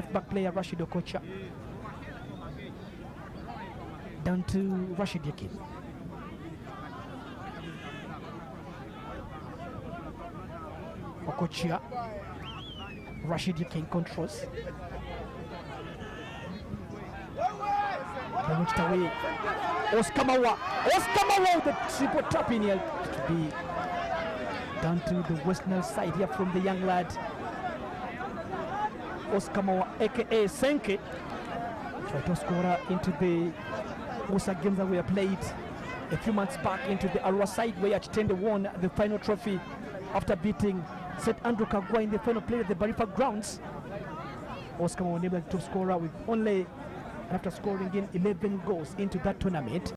left back player Rashid Okocha. Down to Rashid Yakin. Okocha. Rashid Yakin controls. Launched away. Oscar Mawa with the triple tap in here to be down to the West Nile side here from the young lad Oscar Mawa, aka Senke. Try to score into the Musa games that were played a few months back into the Arua side, where Chitende won the final trophy after beating St. Andrew Kagwa in the final play at the Barifa grounds. Oscar Mawa unable to score with only after scoring in 11 goals into that tournament.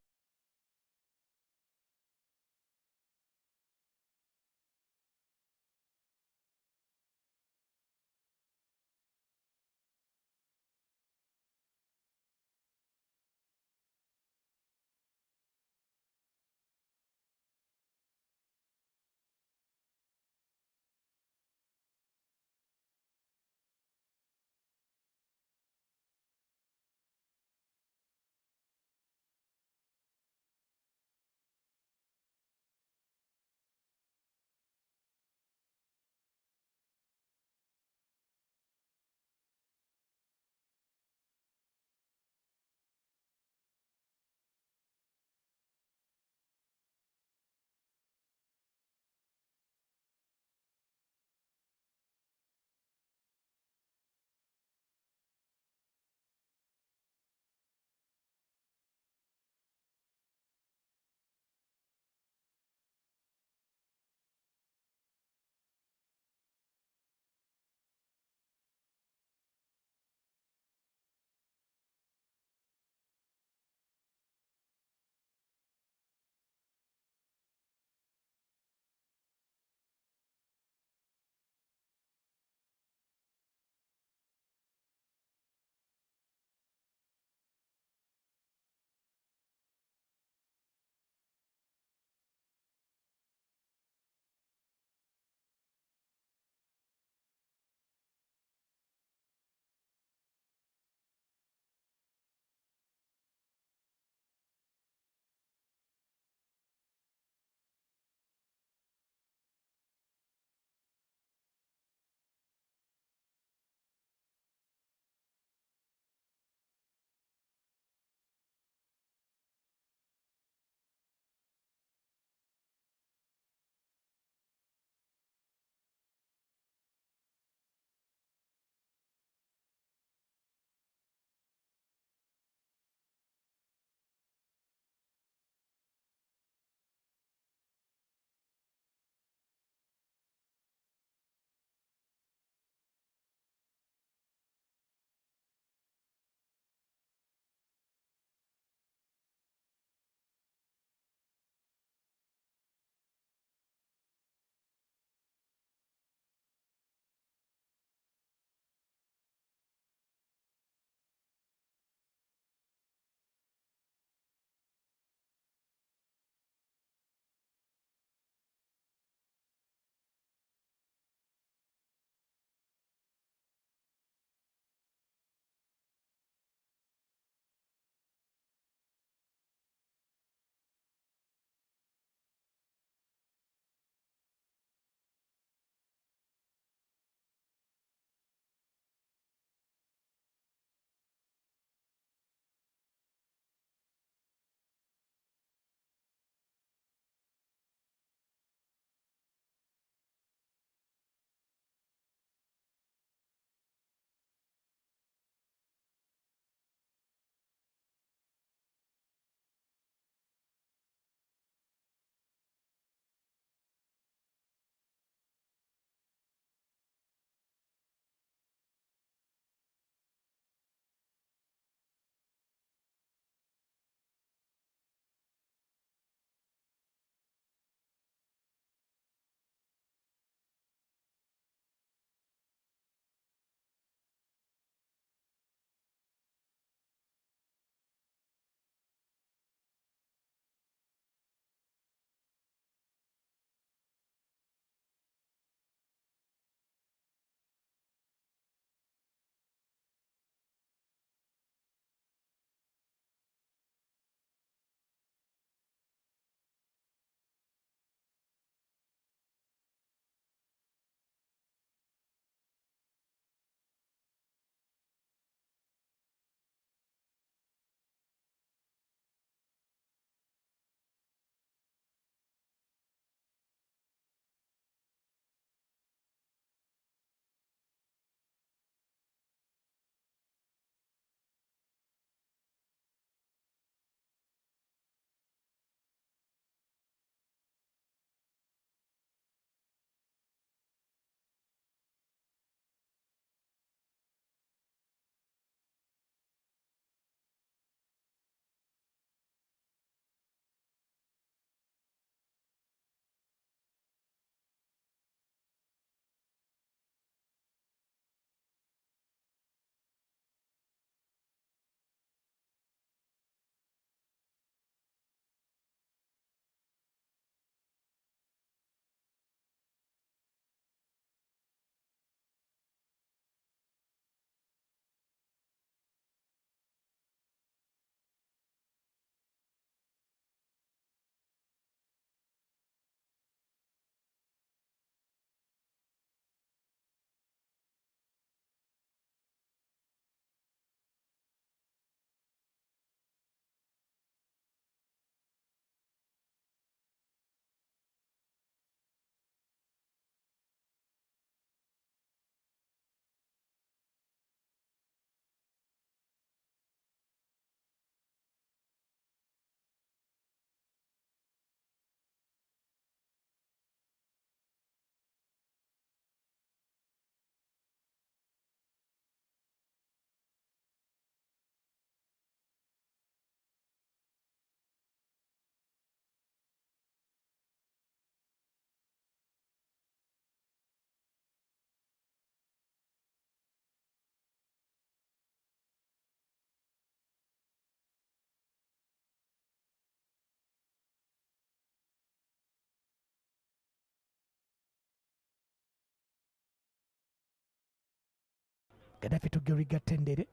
Gaddafi to Geriga Tendere.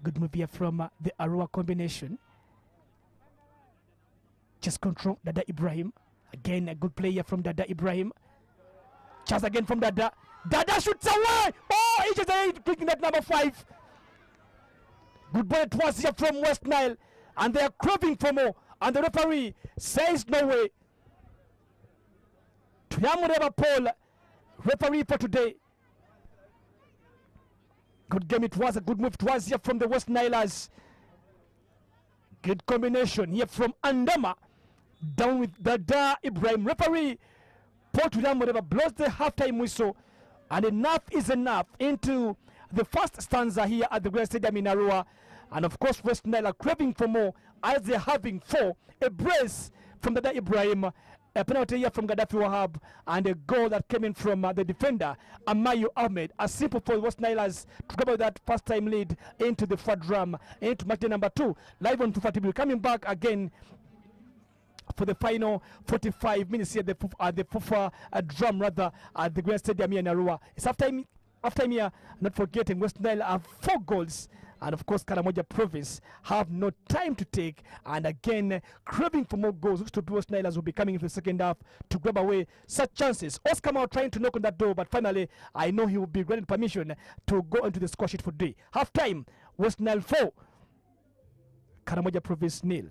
Good move here from the Arua combination. Chest control, Dada Ibrahim. Again, a good player from Dada Ibrahim. Chance again from Dada. Dada shoots away! Oh, he just clicking that number 5. Good ball towards here from West Nile. And they are craving for more. And the referee says no way. Tuyamureba Paul, referee for today. Good game, it was a good move towards here from the West Nilers. Good combination here from Andama. Down with Dada Ibrahim. Referee Paul Tuyamureba blows the halftime whistle. And enough is enough into the first stanza here at the Great Stadium in Arua. And of course, West Nile are craving for more as they're having 4. A brace from Dada Ibrahim, a penalty here from Gaddafi Wahab, and a goal that came in from the defender, Amayu Ahmed. A simple for West Nilers to grab that first time lead into the third drum, into match day number 2. Live on Fufa TV. Coming back again for the final 45 minutes here at the Fufa drum, rather, at the Great Stadium here in Arua. It's half time here, not forgetting West Nile have 4 goals. And of course, Karamoja province have no time to take. And again, craving for more goals. Looks to be West Nilers will be coming into the second half to grab away such chances. Oscar Mao trying to knock on that door, but finally, I know he will be granted permission to go into the score sheet for today. Half time, West Nile 4, Karamoja province 0.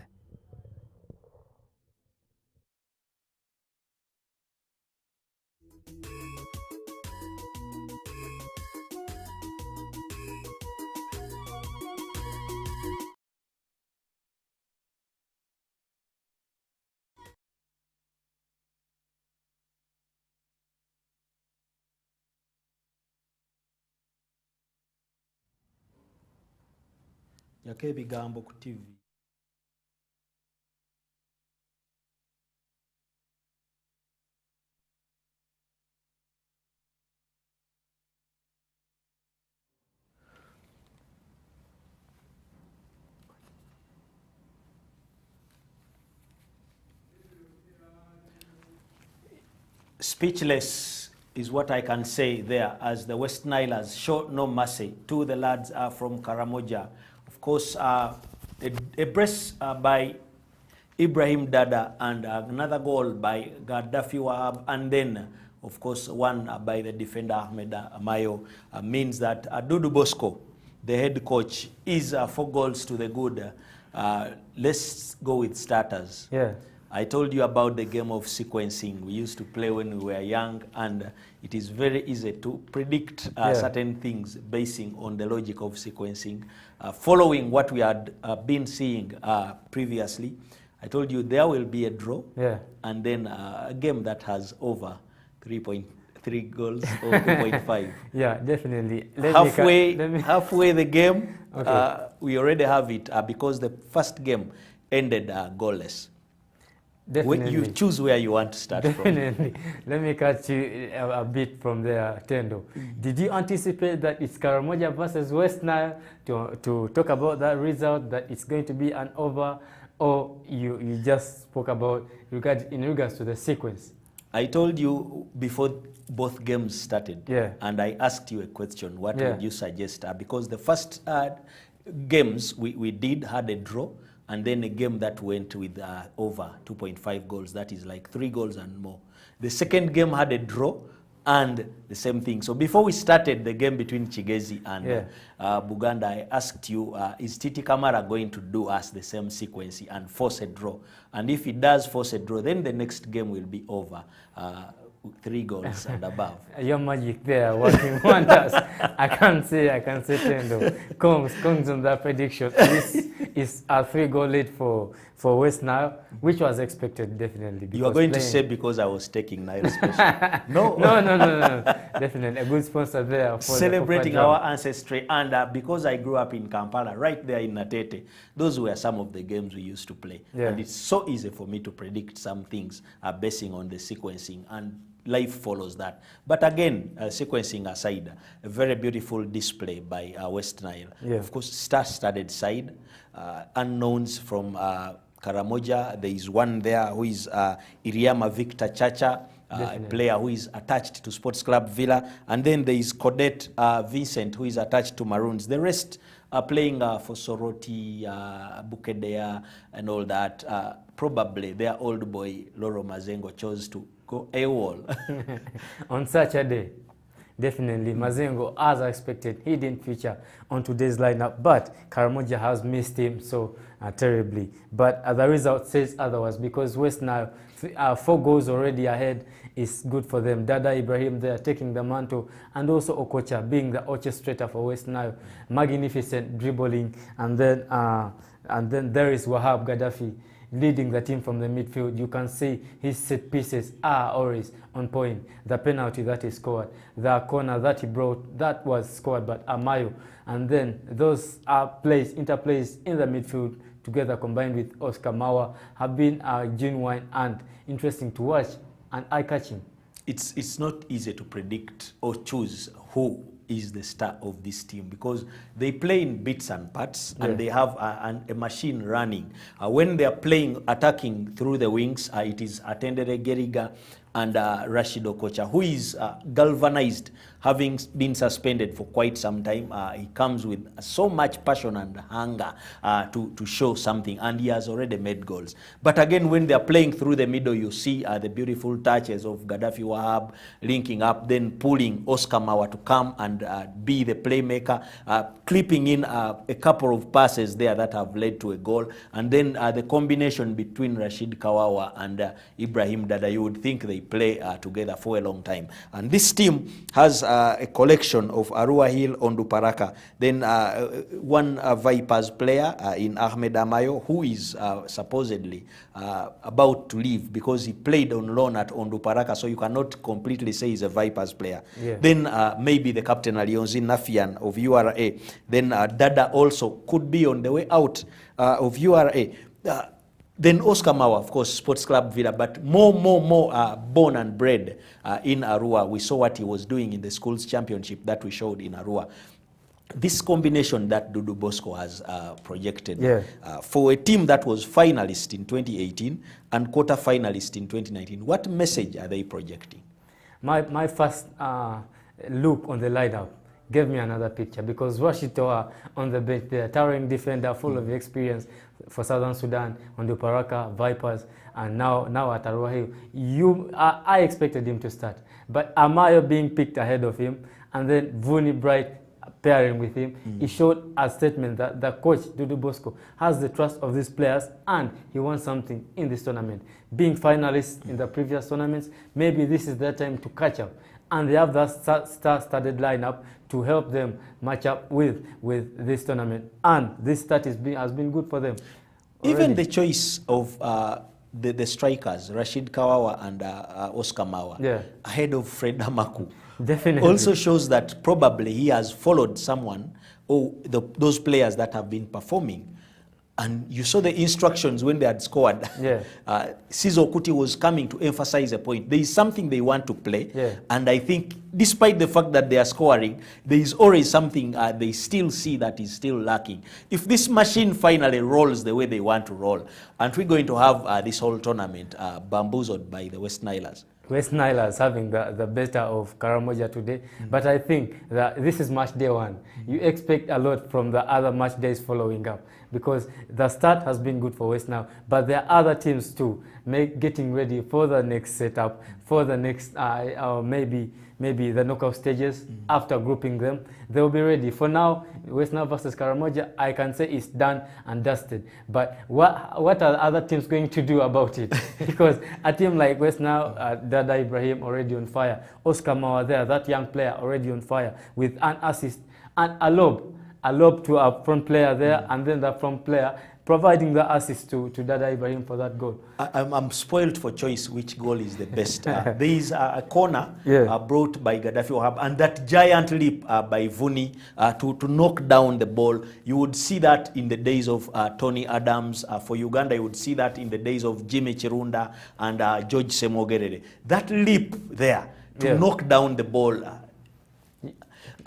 Yake bigambo ku TV. Speechless is what I can say there, as the West Nilers show no mercy to the lads from Karamoja. Of course, a brace by Ibrahim Dada and another goal by Gaddafi Wahab, and then, of course, one by the defender Ahmed Amayo means that Dudu Bosco, the head coach, is 4 goals to the good. Let's go with starters. Yeah. I told you about the game of sequencing we used to play when we were young, and it is very easy to predict certain things basing on the logic of sequencing. Following what we had been seeing previously, I told you there will be a draw, and then a game that has over 3.3 goals or 2.5. Yeah, definitely. Halfway the game, we already have it because the first game ended goalless. Definitely. You choose where you want to start Definitely. Let me catch you a bit from there, Tendo. Did you anticipate that it's Karamoja versus West Nile to talk about that result, that it's going to be an over, or you just spoke about in regards to the sequence? I told you before both games started, and I asked you a question, what would you suggest? Because the first games we did had a draw, and then a game that went with over 2.5 goals, that is like 3 goals and more. The second game had a draw and the same thing. So before we started the game between Chigezi and Buganda, I asked you, is Titi Kamara going to do us the same sequence and force a draw? And if he does force a draw, then the next game will be over. 3 goals and above. Your magic there working wonders. I can say Tendo. Congs on that prediction. This is a 3-goal lead for West Nile, which was expected definitely. You are going to say because I was taking Nile special. No, definitely a good sponsor there. For celebrating our ancestry, and because I grew up in Kampala, right there in Natete, those were some of the games we used to play. And it's so easy for me to predict some things basing on the sequencing, and life follows that. But again, sequencing aside, a very beautiful display by West Nile. Of course, star-studded side, unknowns from Karamoja. There is one there who is Iriama Victor Chacha, a player who is attached to Sports Club Villa. And then there is Codette Vincent, who is attached to Maroons. The rest are playing for Soroti, Bukedea, and all that. Probably their old boy, Loro Mazengo, chose to go AWOL. On such a day. Definitely, Mazengo, as I expected, he didn't feature on today's lineup, but Karamoja has missed him so terribly. But the result says otherwise, because West Nile, 4 goals already ahead is good for them. Dada Ibrahim there taking the mantle, and also Okocha being the orchestrator for West Nile. Magnificent dribbling, and then there is Wahab Gaddafi leading the team from the midfield. You can see his set pieces are always on point. The penalty that he scored, the corner that he brought, that was scored by Amayo. And then those interplays in the midfield together combined with Oscar Mawa have been genuine and interesting to watch and eye-catching. It's not easy to predict or choose who is the star of this team, because they play in bits and parts, and they have a machine running. When they are playing, attacking through the wings, it is Atendere Geriga and Rashid Okocha, who is galvanized, having been suspended for quite some time. He comes with so much passion and hunger to show something, and he has already made goals. But again, when they are playing through the middle, you see the beautiful touches of Gaddafi Wahab linking up, then pulling Oscar Mawa to come and be the playmaker, clipping in a couple of passes there that have led to a goal. And then the combination between Rashid Kawawa and Ibrahim Dada, you would think they play together for a long time. And this team has a collection of Arua Hill, Onduparaka, then one Vipers player in Ahmed Amayo, who is supposedly about to leave because he played on loan at Onduparaka, so you cannot completely say he's a Vipers player. Then maybe the captain Alionzi Nafian of URA. Then Dada also could be on the way out of URA. Then Oscar Mawa, of course, Sports Club Villa, but more born and bred in Arua. We saw what he was doing in the schools championship that we showed in Arua. This combination that Dudu Bosco has projected for a team that was finalist in 2018 and quarter finalist in 2019, what message are they projecting? My first look on the lineup gave me another picture, because Rashid Toa on the bench there, towering defender, full of experience for Southern Sudan, on the Paraka, Vipers, and now at Arua Hill. I expected him to start, but Amayo being picked ahead of him, and then Vuni Bright pairing with him, he showed a statement that the coach, Dudu Bosco, has the trust of these players, and he wants something in this tournament. Being finalists in the previous tournaments, maybe this is their time to catch up. And they have that star-studded lineup to help them match up with this tournament. And this start has been good for them already. Even the choice of the strikers, Rashid Kawawa and Oscar Mawa, ahead of Fred Amaku, definitely also shows that probably he has followed someone or those players that have been performing. And you saw the instructions when they had scored. Sizo Kuti was coming to emphasize a point. There is something they want to play. And I think despite the fact that they are scoring, there is always something they still see that is still lacking. If this machine finally rolls the way they want to roll, aren't we going to have this whole tournament bamboozled by the West Nilers? West Nilers having the better of Karamoja today. But I think that this is match day 1. You expect a lot from the other match days following up, because the start has been good for West Nile, but there are other teams too getting ready for the next setup, for the next maybe the knockout stages. After grouping them, they will be ready. For now, West Nile versus Karamoja, I can say it's done and dusted. But what are other teams going to do about it? Because a team like West Nile, Dada Ibrahim already on fire, Oscar Mawa there, that young player already on fire with an assist, and a lob to a front player there, and then the front player providing the assist to Dada Ibrahim for that goal. I'm spoiled for choice which goal is the best. There is a corner brought by Gaddafi Wahab, and that giant leap by Vuni to knock down the ball. You would see that in the days of Tony Adams. For Uganda, you would see that in the days of Jimmy Chirunda and George Semogerere. That leap there to knock down the ball.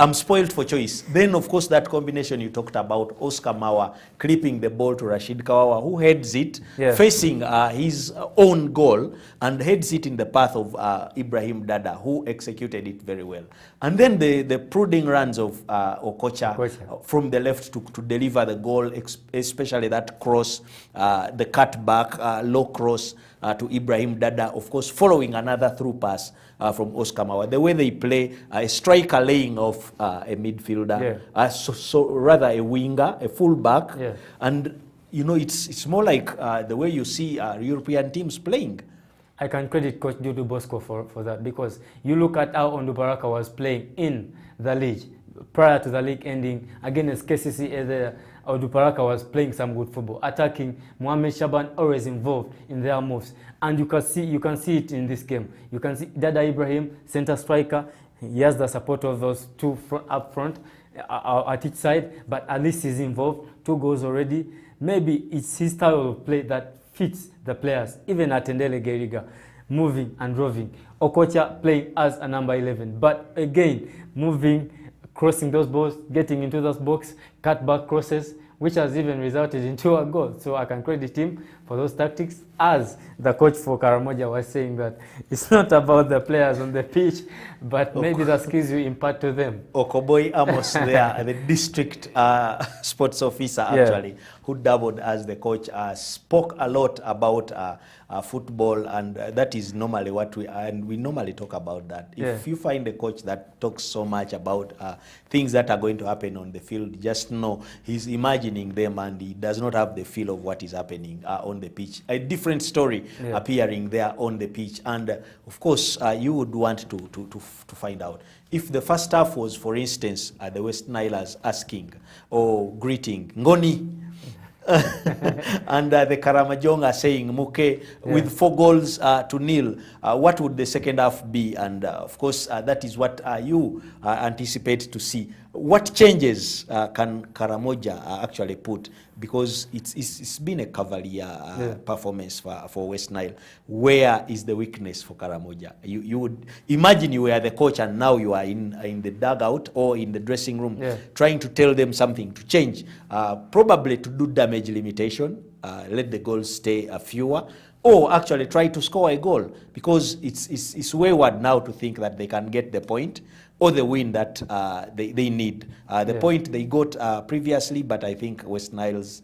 I'm spoiled for choice. Then, of course, that combination you talked about, Oscar Mawa clipping the ball to Rashid Kawawa, who heads it, facing his own goal, and heads it in the path of Ibrahim Dada, who executed it very well. And then the prodding runs of Okocha from the left to deliver the goal, especially that cross, the cutback, low cross to Ibrahim Dada, of course, following another through pass from Oscar Mawa. The way they play, a striker laying off a midfielder, so rather a winger, a fullback, and you know, it's more like the way you see European teams playing. I can credit Coach Dudu Bosco for that, because you look at how Ondubaraka was playing in the league prior to the league ending against KCCA there. Ondubaraka was playing some good football, attacking. Mohamed Shaban always involved in their moves, and you can see it in this game. You can see Dada Ibrahim, center striker. He has the support of those two up front at each side, but at least he's involved. 2 goals already. Maybe it's his style of play that fits the players, even Atendele Geriga, moving and roving. Okocha playing as a number 11, but again, moving, crossing those balls, getting into those box, cut back crosses, which has even resulted into a goal. So I can credit him for those tactics, as the coach for Karamoja was saying that it's not about the players on the pitch, but maybe the skills you impart to them. Okoboy Amos there, the district sports officer actually, who doubled as the coach, spoke a lot about football, and that is normally what we normally talk about that. If you find a coach that talks so much about things that are going to happen on the field, just know he's imagining them and he does not have the feel of what is happening on the pitch. A different story appearing there on the pitch, and of course you would want to find out. If the first half was, for instance, the West Nilers asking or greeting Ngoni, and the Karamojong are saying Muke with 4 goals to 0, what would the second half be? And of course, that is what you anticipate to see. What changes can Karamoja actually put? Because it's been a cavalier performance for West Nile. Where is the weakness for Karamoja? You would imagine you were the coach and now you are in the dugout or in the dressing room trying to tell them something to change, probably to do damage limitation, let the goals stay fewer, or actually try to score a goal, because it's wayward now to think that they can get the point or the win that they need. The point they got previously, but I think West Nile's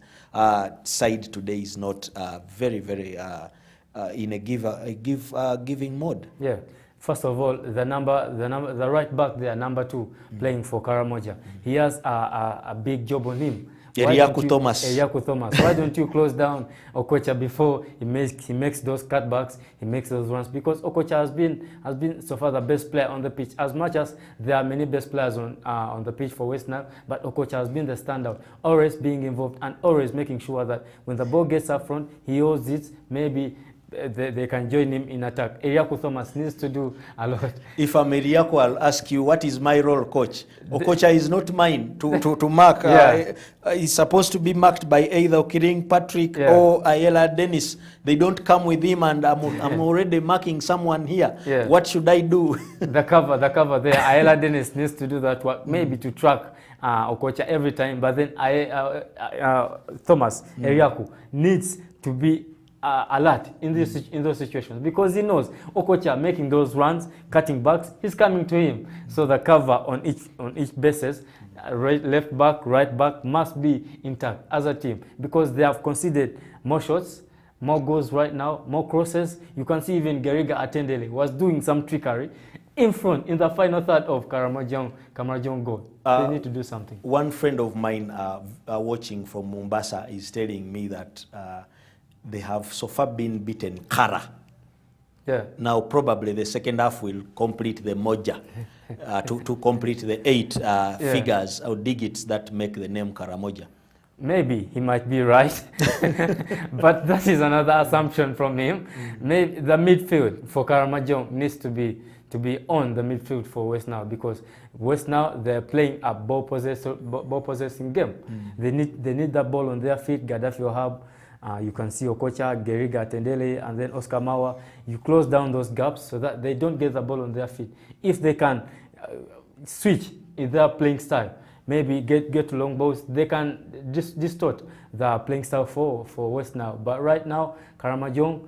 side today is not very in a giving mode. Yeah. First of all, the right back there, number 2, playing for Karamoja. He has a big job on him. Eriaku Thomas. Why don't you close down Okocha before he makes those cutbacks, he makes those runs? Because Okocha has been so far the best player on the pitch. As much as there are many best players on the pitch for West Nile, but Okocha has been the standout, always being involved and always making sure that when the ball gets up front, he holds it. Maybe they can join him in attack. Eriaku Thomas needs to do a lot. If I'm Eriaku, I'll ask you, what is my role, coach? Okocha is not mine to mark. He's supposed to be marked by either Okiring Patrick or Ayala Dennis. They don't come with him, and I'm already marking someone here. What should I do? The cover there. Ayala Dennis needs to do that work, maybe to track Okocha every time. But then Thomas Eriaku needs to be alert in those situations, because he knows Okocha making those runs, cutting backs, he's coming to him. So the cover on each basis, left back, right back, must be intact as a team, because they have conceded more shots, more goals right now, more crosses. You can see even Geriga Atendele was doing some trickery in front in the final third of Karamojong goal. They need to do something. One friend of mine watching from Mombasa is telling me that they have so far been beaten Kara. Now probably the second half will complete the moja to complete the 8 figures or digits that make the name Karamoja. Maybe he might be right, but that is another assumption from him. Maybe the midfield for Karamojong needs to be on the midfield for West Nile, because West Nile, they're playing a ball possessing game. They need that ball on their feet. Gaddafi Ohab. You can see Okocha, Geriga Atendele, and then Oscar Mawa. You close down those gaps so that they don't get the ball on their feet. If they can switch in their playing style. Maybe get to long balls, they can distort the playing style for West Nile. But right now, Karamoja,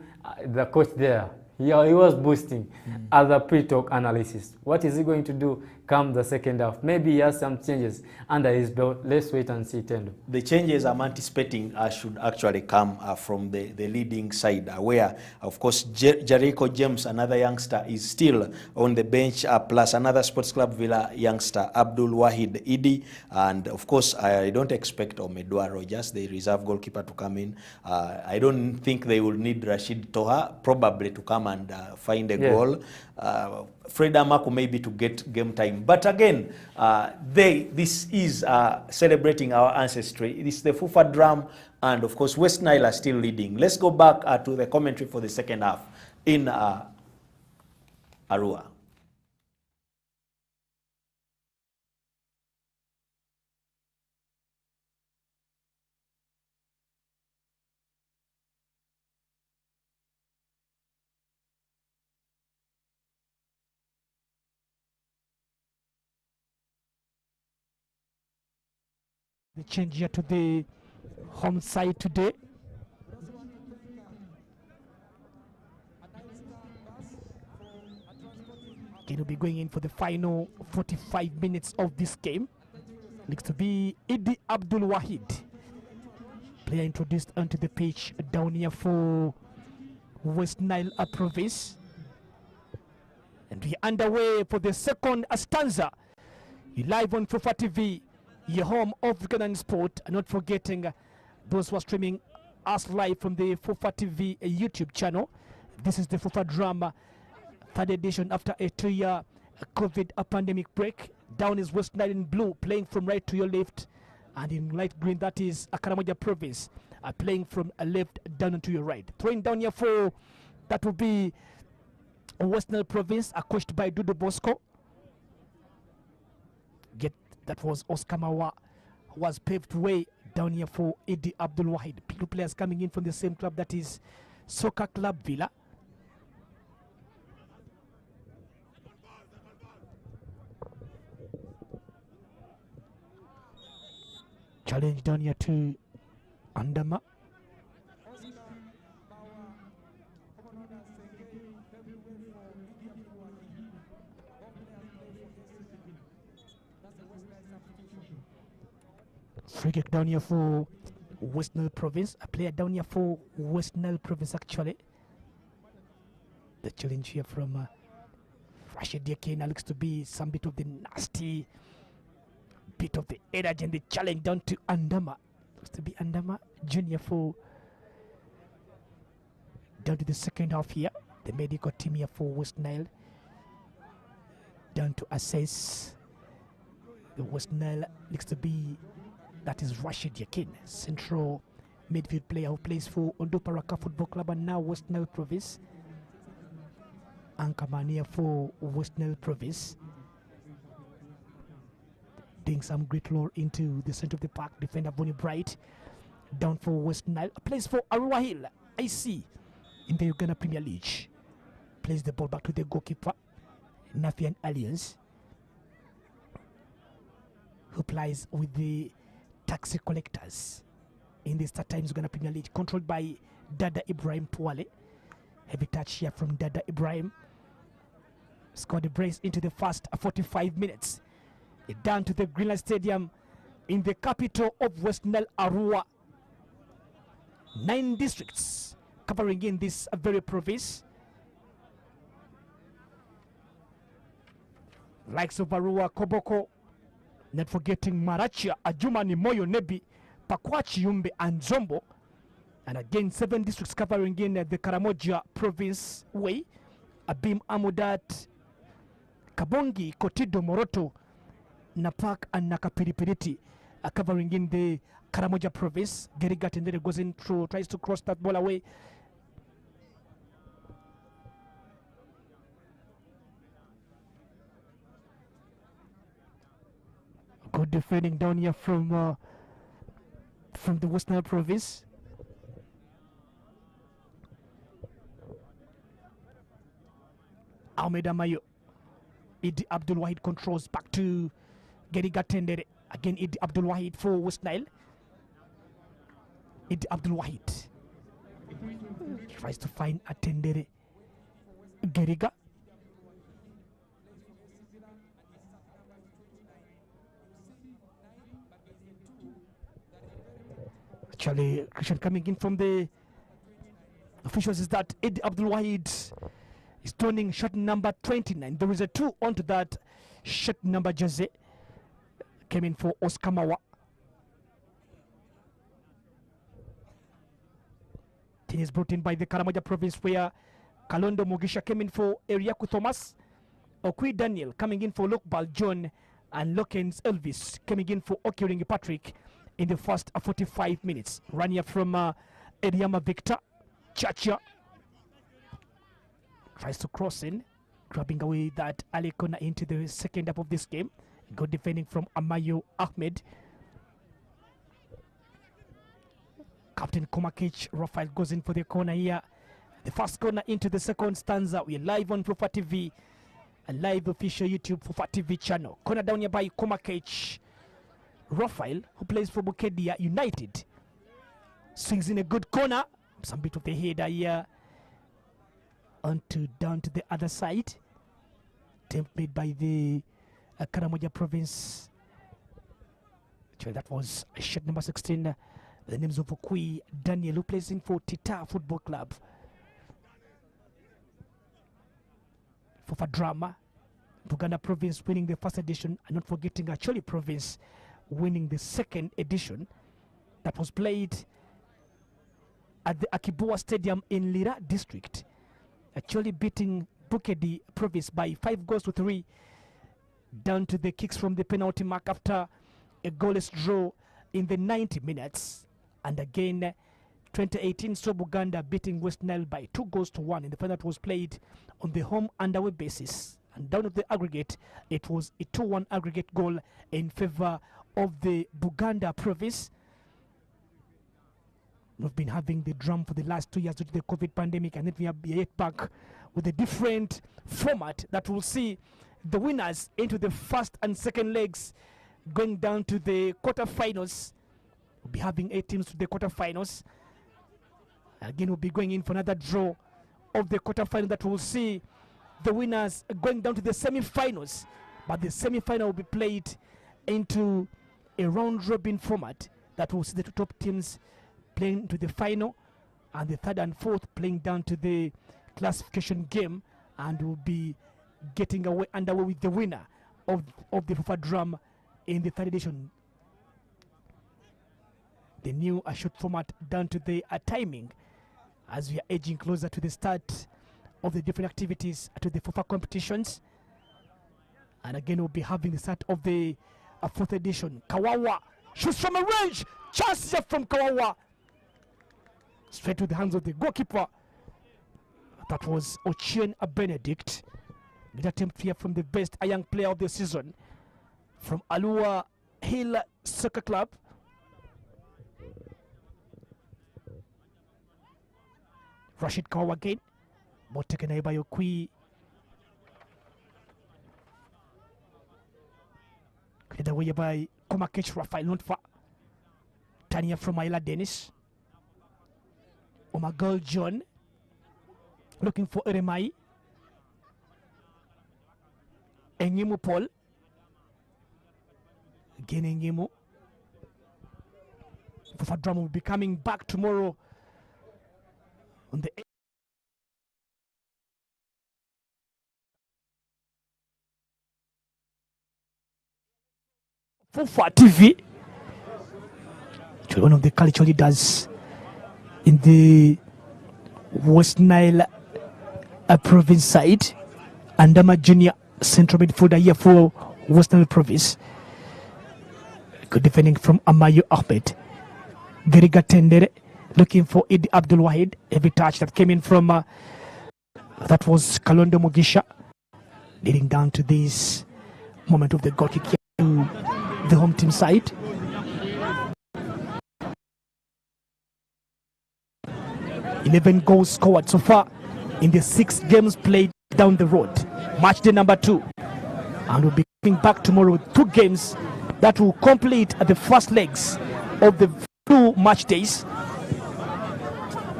the coach there, he was boosting other pre-talk analysis. What is he going to do come the second half? Maybe he has some changes under his belt. Let's wait and see, Tendo. The changes I'm anticipating should actually come from the leading side, where, of course, Jericho James, another youngster, is still on the bench, plus another Sports Club Villa youngster, Abdul Wahid Idi, and, of course, I don't expect Omedwa Rogers, the reserve goalkeeper, to come in. I don't think they will need Rashid Toha, probably, to come and find a goal. Fred Amaku maybe to get game time. But again, this is celebrating our ancestry. This is the Fufa drum, and of course West Nile are still leading. Let's go back to the commentary for the second half in Arua. The change here to the home side today. It will be going in for the final 45 minutes of this game. Looks to be Idi Abdul Wahid, player introduced onto the pitch down here for West Nile province. And we're underway for the second stanza. You're live on Fufa TV, your home of Ghanaian sport, and not forgetting those who are streaming us live from the Fufa TV YouTube channel. This is the Fufa drama, third edition after a 2-year COVID pandemic break. Down is West Nile in blue, playing from right to your left, and in light green, that is Karamoja province, playing from left down to your right. Throwing down here for, that will be West Nile province, coached by Dudu Bosco. That was Oscar Mawa, who was paved way down here for Idi Abdul Wahid. Two players coming in from the same club, that is Soccer Club Villa. Challenge down here to Andama. Free kick down here for West Nile province. A player down here for West Nile province actually. The challenge here from Rashid Yakina looks to be some bit of the nasty bit of the energy, and the challenge down to Andama. Looks to be Andama Junior for down to the second half here. The medical team here for West Nile down to assess the West Nile. Looks to be, that is Rashid Yakin, central midfield player who plays for Ondo Paraka Football Club and now West Nile Province. Anchorman here for West Nile Province, doing some great lore into the center of the park. Defender Bonnie Bright down for West Nile, plays for Arua Hill IC in the Uganda Premier League. Plays the ball back to the goalkeeper Nafian Alliance, who plays with the taxi collectors in the Star Times Uganda Premier League, controlled by Dada Ibrahim Puale. Heavy touch here from Dada Ibrahim. Scored a brace into the first 45 minutes. Down to the Greenland Stadium in the capital of West Nile, Arua. 9 districts covering in this very province. Likes of Arua, Koboko, not forgetting Marachia, Ajumani, Moyo, Nebi, Pakwachi, Yumbe, and Zombo. And again, 7 districts covering in the Karamoja province way. Abim, Amudat, Kabongi, Kotido, Moroto, Napak, and Nakapiripiriti covering in the Karamoja province. Gerigat and then goes in through, tries to cross that ball away. Good defending down here from the West Nile province. Ahmed Amayo. Idi Abdul Wahid controls back to Geriga Tendere. Again, Idi Abdul Wahid for West Nile. Idi Abdul Wahid tries to find a Tendere. Geriga. Actually, Christian coming in from the officials is that Idi Abdul Wahid is turning shot number 29. There is a 2 onto that shot number jersey. Came in for Oscar Mawa. It is brought in by the Karamoja province, where Kalondo Mugisha came in for Eriaku Thomas. Okwi Daniel coming in for Lokbal John, and Lokens Elvis coming in for Okiringi Patrick in the first 45 minutes. Rania from Eriama Victor. Chacha tries to cross in, grabbing away that early corner into the second half of this game. Good defending from Amayo Ahmed. Captain Komakich Rafael goes in for the corner here. The first corner into the second stanza. We're live on Fufa TV, a live official YouTube Fufa TV channel. Corner down here by Komakich Rafael, who plays for Bukedia United. Swings in a good corner. Some bit of the header here. Down to the other side. Attempt made by the Karamoja province. Actually, that was shot number 16. The names of Okwi Daniel, who plays in for Tita Football Club. For drama, Buganda province winning the first edition, and not forgetting Acholi province winning the second edition. That was played at the Akibua Stadium in Lira district. Actually beating Bukedi province by 5-3 down to the kicks from the penalty mark after a goalless draw in the 90 minutes. And again, 2018 saw Buganda beating West Nile by 2-1 in the final that was played on the home and away basis. And down at the aggregate, it was a 2-1 aggregate goal in favor of the Buganda province. We've been having the drum for the last 2 years due to the COVID pandemic, and then we are yet back with a different format that will see the winners into the first and second legs going down to the quarterfinals. We'll be having 8 teams to the quarterfinals. Again, we'll be going in for another draw of the quarterfinal that will see the winners going down to the semi-finals. But the semi-final will be played into a round-robin format that will see the 2 top teams playing to the final, and the 3rd and 4th playing down to the classification game, and will be getting underway with the winner of the Fufa drum in the 3rd edition. The new short format down to the timing as we are edging closer to the start of the different activities to the Fufa competitions. And again, we'll be having the start of the 4th edition. Kawawa shoots from a range. Chance here from Kawawa. Straight to the hands of the goalkeeper. That was Ochien Benedict. Good attempt here from the best young player of the season from Alua Hill Soccer Club. Rashid Kawawa again. Ball taken away by Okwi. Cleared away by Komakech Rafael Lontfa. Tania from Ayla Dennis. Omagal John looking for Eremai. Engimu Paul. Again Engimu. Fufa Drama will be coming back tomorrow on the Fufa TV. One of the cultural leaders in the West Nile province side, and I'm a junior central midfielder here for West Nile province. Good defending from Amayo Ahmed. Geriga Tendere looking for Idi Abdul Wahid. Every touch that came in from that was Kalondo Mugisha, leading down to this moment of the goal kick to the home team side. Eleven goals scored so far in the 6 games played down the road. Match day number 2. And we'll be coming back tomorrow with 2 games that will complete the first legs of the 2 match days.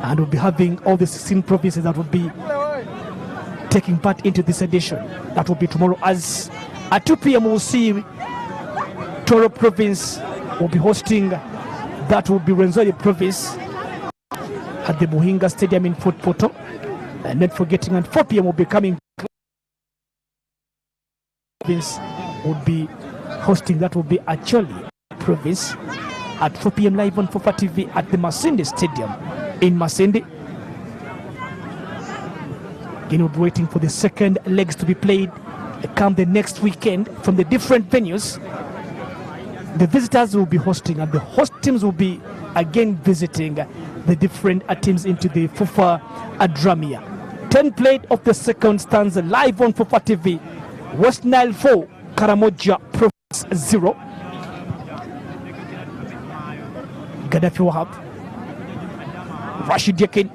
And we'll be having all the 16 provinces that will be taking part into this edition. That will be tomorrow, as at 2 p.m. we'll see Toro province will be hosting, that will be Rwenzori province at the Muhinga Stadium in Fort Portal. And not forgetting, at 4 p.m. will be coming province would be hosting, that will be Acholi province at 4 p.m. live on Fufa TV at the Masinde Stadium in Masinde. Again, we'll be waiting for the second legs to be played come the next weekend from the different venues. The visitors will be hosting, and the host teams will be again visiting the different teams into the Fufa Adramia. 10 played of the second stands live on Fufa TV. West Nile 4, Karamoja Province 0. Gaddafi Wahab, Rashid Yakin,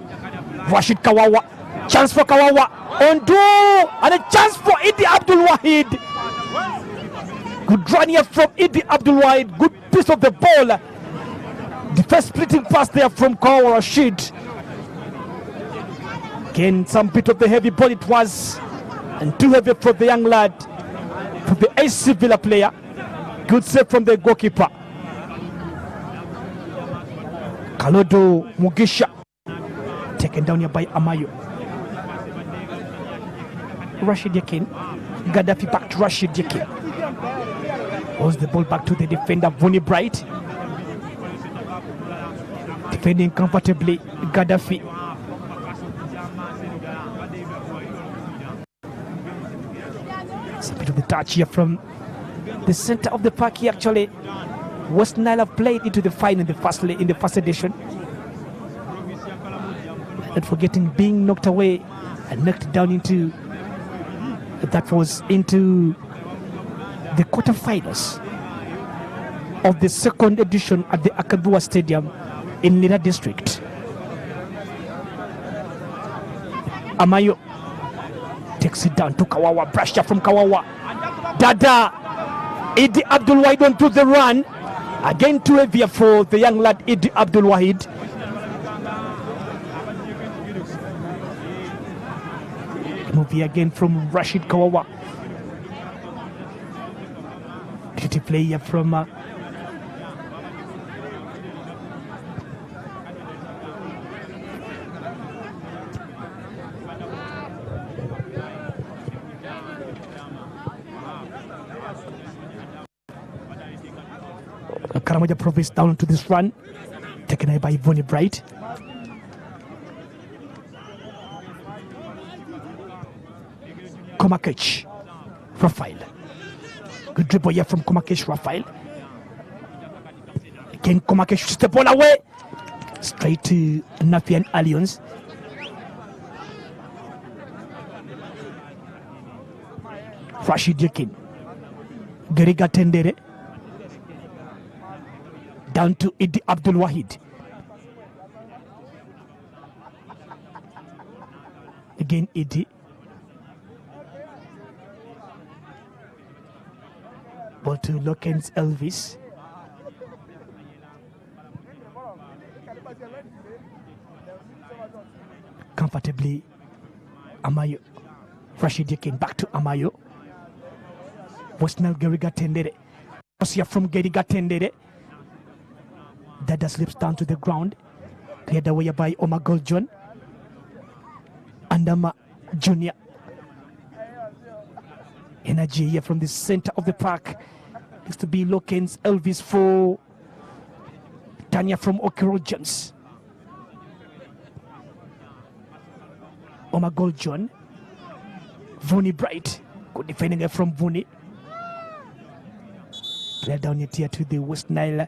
Rashid Kawawa, chance for Kawawa, undo, and a chance for Idi Abdul Wahid. Good run here from Idi Abdul Wahid, good piece of the ball. The first splitting pass there from Kawawa Rashid. Again, some bit of the heavy ball it was, and too heavy for the young lad, for the AC Villa player. Good save from the goalkeeper. Kalodo Mugisha taken down here by Amayo. Rashid Yakin, Gaddafi back to Rashid Yakin. Holds the ball back to the defender Vuni Bright. Defending comfortably, Gaddafi. It's a bit of the touch here from the center of the park here actually. West Nile have played into the final in the first edition. Not forgetting being knocked away and knocked down into that was into the quarterfinals of the second edition at the Akabua Stadium in Lira District. Amayo takes it down to Kawawa, brushed up from Kawawa. Dada, Idi Abdul Wahid onto the run. Again too heavy for the young lad Idi Abdul Wahid. Movie again from Rashid Kawawa. Pretty player from Karamoja Province down to this run, taken away by Vuni Bright. Komakech, Rafael. Good dribble here from Komakech, Rafael. Again, Komakech shoots the ball away. Straight to Nafian Alliance. Rashid Yakin. Geriga Tendere. Down to Idi Abdul Wahid. Again, Idi. Ball to Lokens Elvis. Comfortably, Amayo. Rashid Yakin back to Amayo. West Nile Geriga Tendere. Here from Geriga Tendere. Dada slips down to the ground. Cleared away by Omar Goljon. Andama Junior. Energy here from the center of the park. Looks to be Lokens Elvis for Tanya from Okiro Jones. Omar Goljon. Vuni Bright. Good defending from Vuni. Clear down here to the West Nile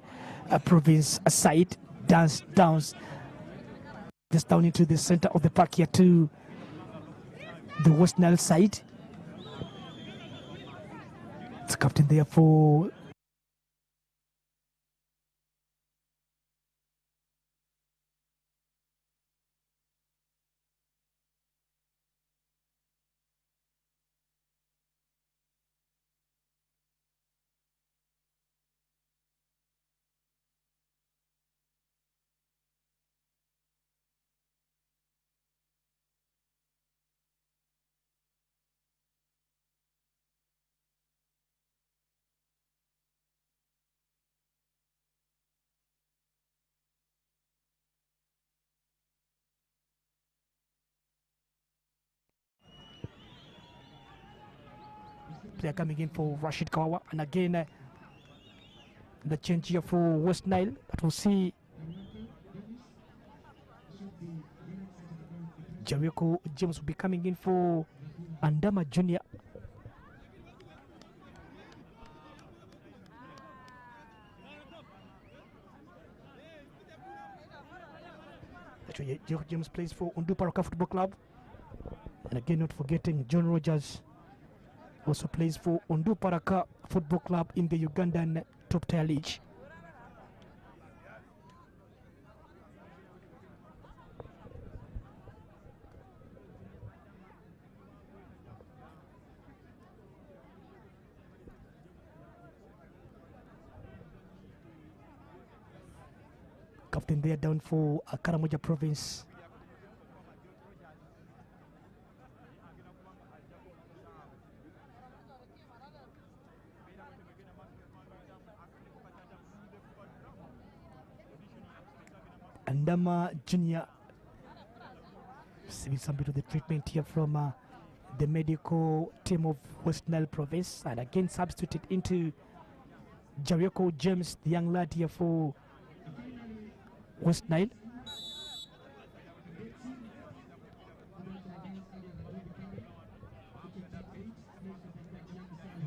province side. Downs just down into the center of the park here to the West Nile side. It's captain there for player coming in for Rashid Kawawa. And again, the change here for West Nile. But we'll see Jericho James will be coming in for Andama Junior. Actually, Jericho James plays for Unduparaka Football Club. And again, not forgetting John Rogers also plays for Unduparaka Football Club in the Ugandan top tier league. Captain there down for Karamoja province. Andama Junior receiving some bit of the treatment here from the medical team of West Nile province, and again substituted into Jericho James, the young lad here for West Nile.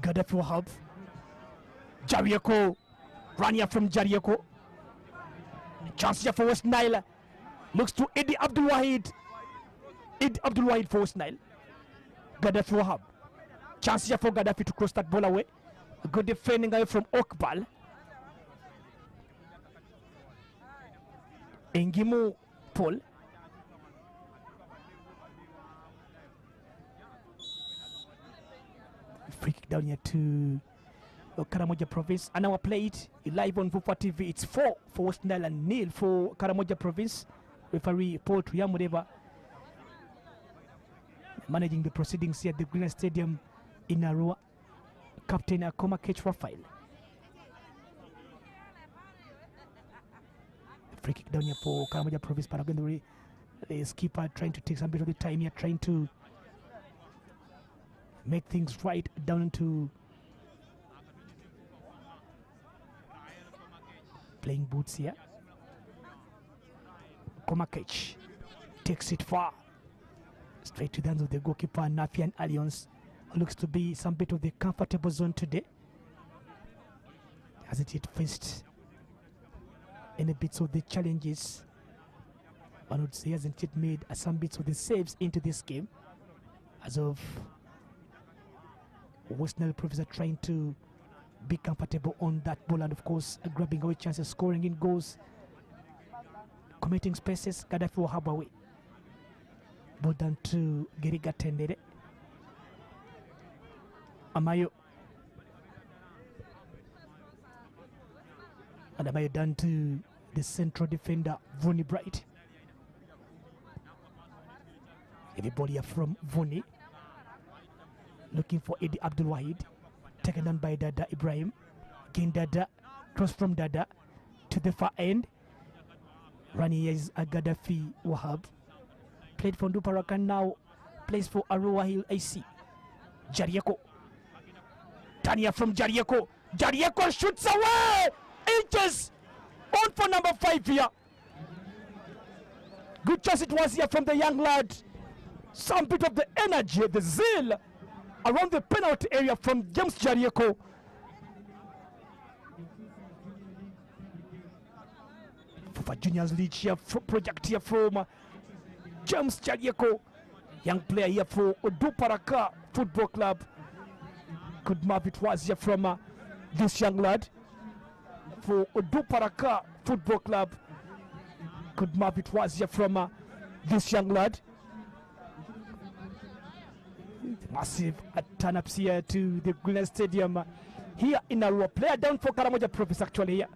Gaddafi Wahab. Jericho, run here from Jericho. Chance here for West Nile. Looks to Eddie Abdul Wahid. Eddie Abdul Wahid for West Nile. Gaddafi Wahab. Chance here for Gaddafi to cross that ball away. A good defending away from Okbal. Engimu Paul. Free kick down here to Karamoja province, and our play it live on Fufa TV. It's 4 for West Nile and 0 for Karamoja province. Referee Paul Tuyamureba managing the proceedings here at the Green Stadium in Arua. Captain Akoma Ketch Rafael. Free kick down here for Karamoja province, but again the skipper trying to take some bit of the time here, trying to make things right down into playing boots here. Komakech takes it far, straight to the hands of the goalkeeper Nafian Alliance, who looks to be some bit of the comfortable zone today. Hasn't yet faced any bits of the challenges. One would say hasn't yet made some bits of the saves into this game. As of West Nile Province are trying to be comfortable on that ball, and of course grabbing away chances, scoring in goals, committing spaces. Gaddafi Wahab away. Ball down to Geriga Tendere. Amayo. And Amayo down to the central defender, Vuni Bright. Everybody here from Vuni. Looking for Eddie Abdul Wahid. Taken down by Dada Ibrahim. Again Dada. Cross from Dada to the far end. Running is Gaddafi Wahab. Played for Nduparakan, now plays for Arua Hill AC. Jarieko. Tania from Jarieko. Jarieko shoots away! Inches! On for number 5 here. Good chance it was here from the young lad. Some bit of the energy, the zeal around the penalty area from James Jarieko. For Juniors League here, project here from James Jarieko, young player here for Oduparaka Football Club. Good map it was here from this young lad for Oduparaka Football Club. Good map it was here from this young lad. Massive turn-ups here to the Green Stadium here in Arua. Player down for Karamoja Province actually here.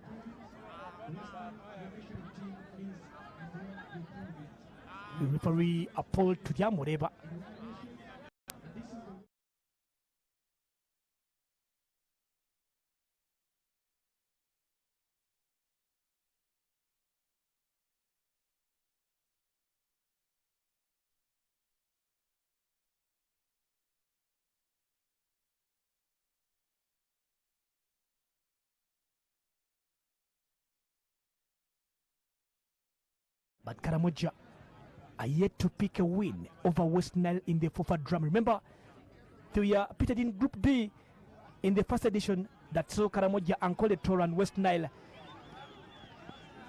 The referee Paul Tuyamureba. But Karamoja are yet to pick a win over West Nile in the Fufa drum. Remember, they were pitted in Group D in the first edition that saw Karamoja and Toro and West Nile.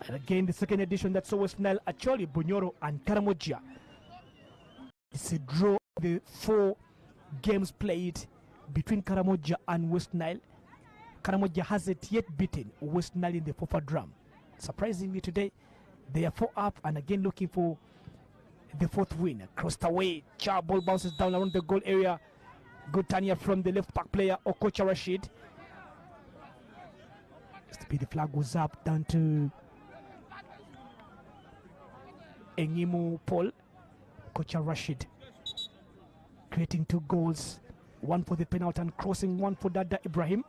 And again, the second edition that saw West Nile, actually Bunyoro and Karamoja. It's a draw. The 4 games played between Karamoja and West Nile. Karamoja hasn't yet beaten West Nile in the Fufa drum. Surprisingly today, they are 4 up and again looking for the 4th win. Across the way, ball bounces down around the goal area. Good turn here from the left back player, Okocha Rashid. The flag goes up down to Engimu Paul. Okocha Rashid creating 2 goals, 1 for the penalty and crossing, 1 for Dada Ibrahim.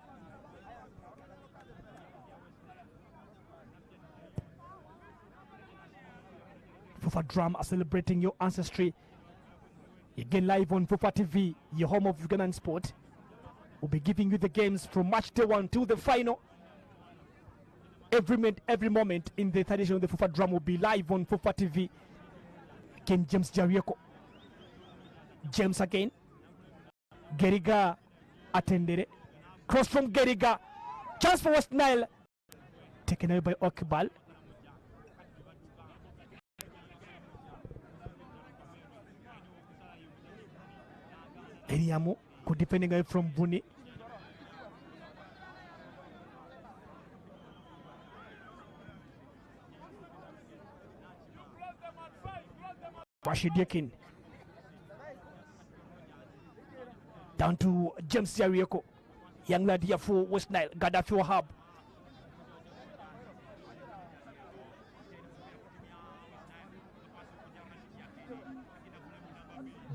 Fufa Drum are celebrating your ancestry. Again, live on Fufa TV, your home of Ugandan sport. We'll be giving you the games from match day 1 to the final. Every moment in the third edition of the Fufa Drum will be live on Fufa TV. Again, James Jarieko. James again. Geriga attended. Cross from Geriga. Chance for West Nile. Taken away by Okibal. Eriamo, good defending away from Buni. Rashid Yakin. Down to James Jarieko. Young lad here for West Nile. Gaddafi Wahab.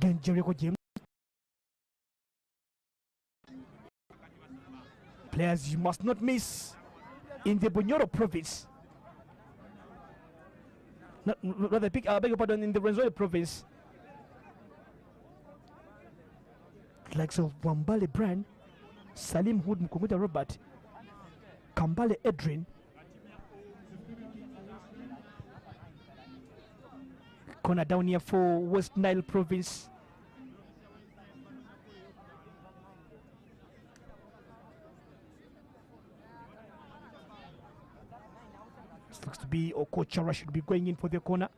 Then Jarieko James. Players you must not miss in the Bunyoro province. Rather, beg your pardon, in the Rwenzori province. Likes of Wambale Brand, Salim Hood Mkunguda Robert, Kambale Edrin, corner down here for West Nile province. Looks to be Okocha should be going in for the corner.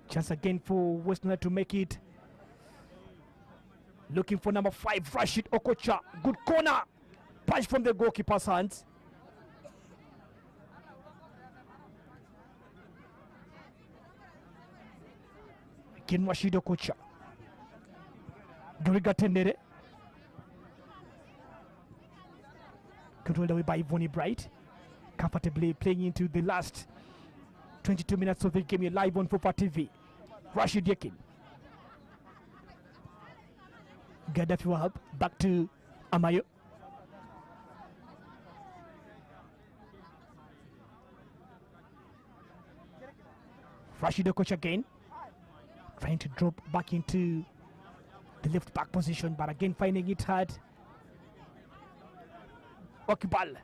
Chance again for West Nile to make it. Looking for number 5, Rashid Okocha. Good corner. Punch from the goalkeeper's hands. Again, Rashid Okocha. Gariga Tendere. Controlled away by Ivoni Bright. Comfortably playing into the last 22 minutes of the game here live on Fufa TV. Rashid Yakin. Gaddafi Wahab back to Amayo. Rashid Okocha again. Trying to drop back into the left back position, but again finding it hard. Okibal.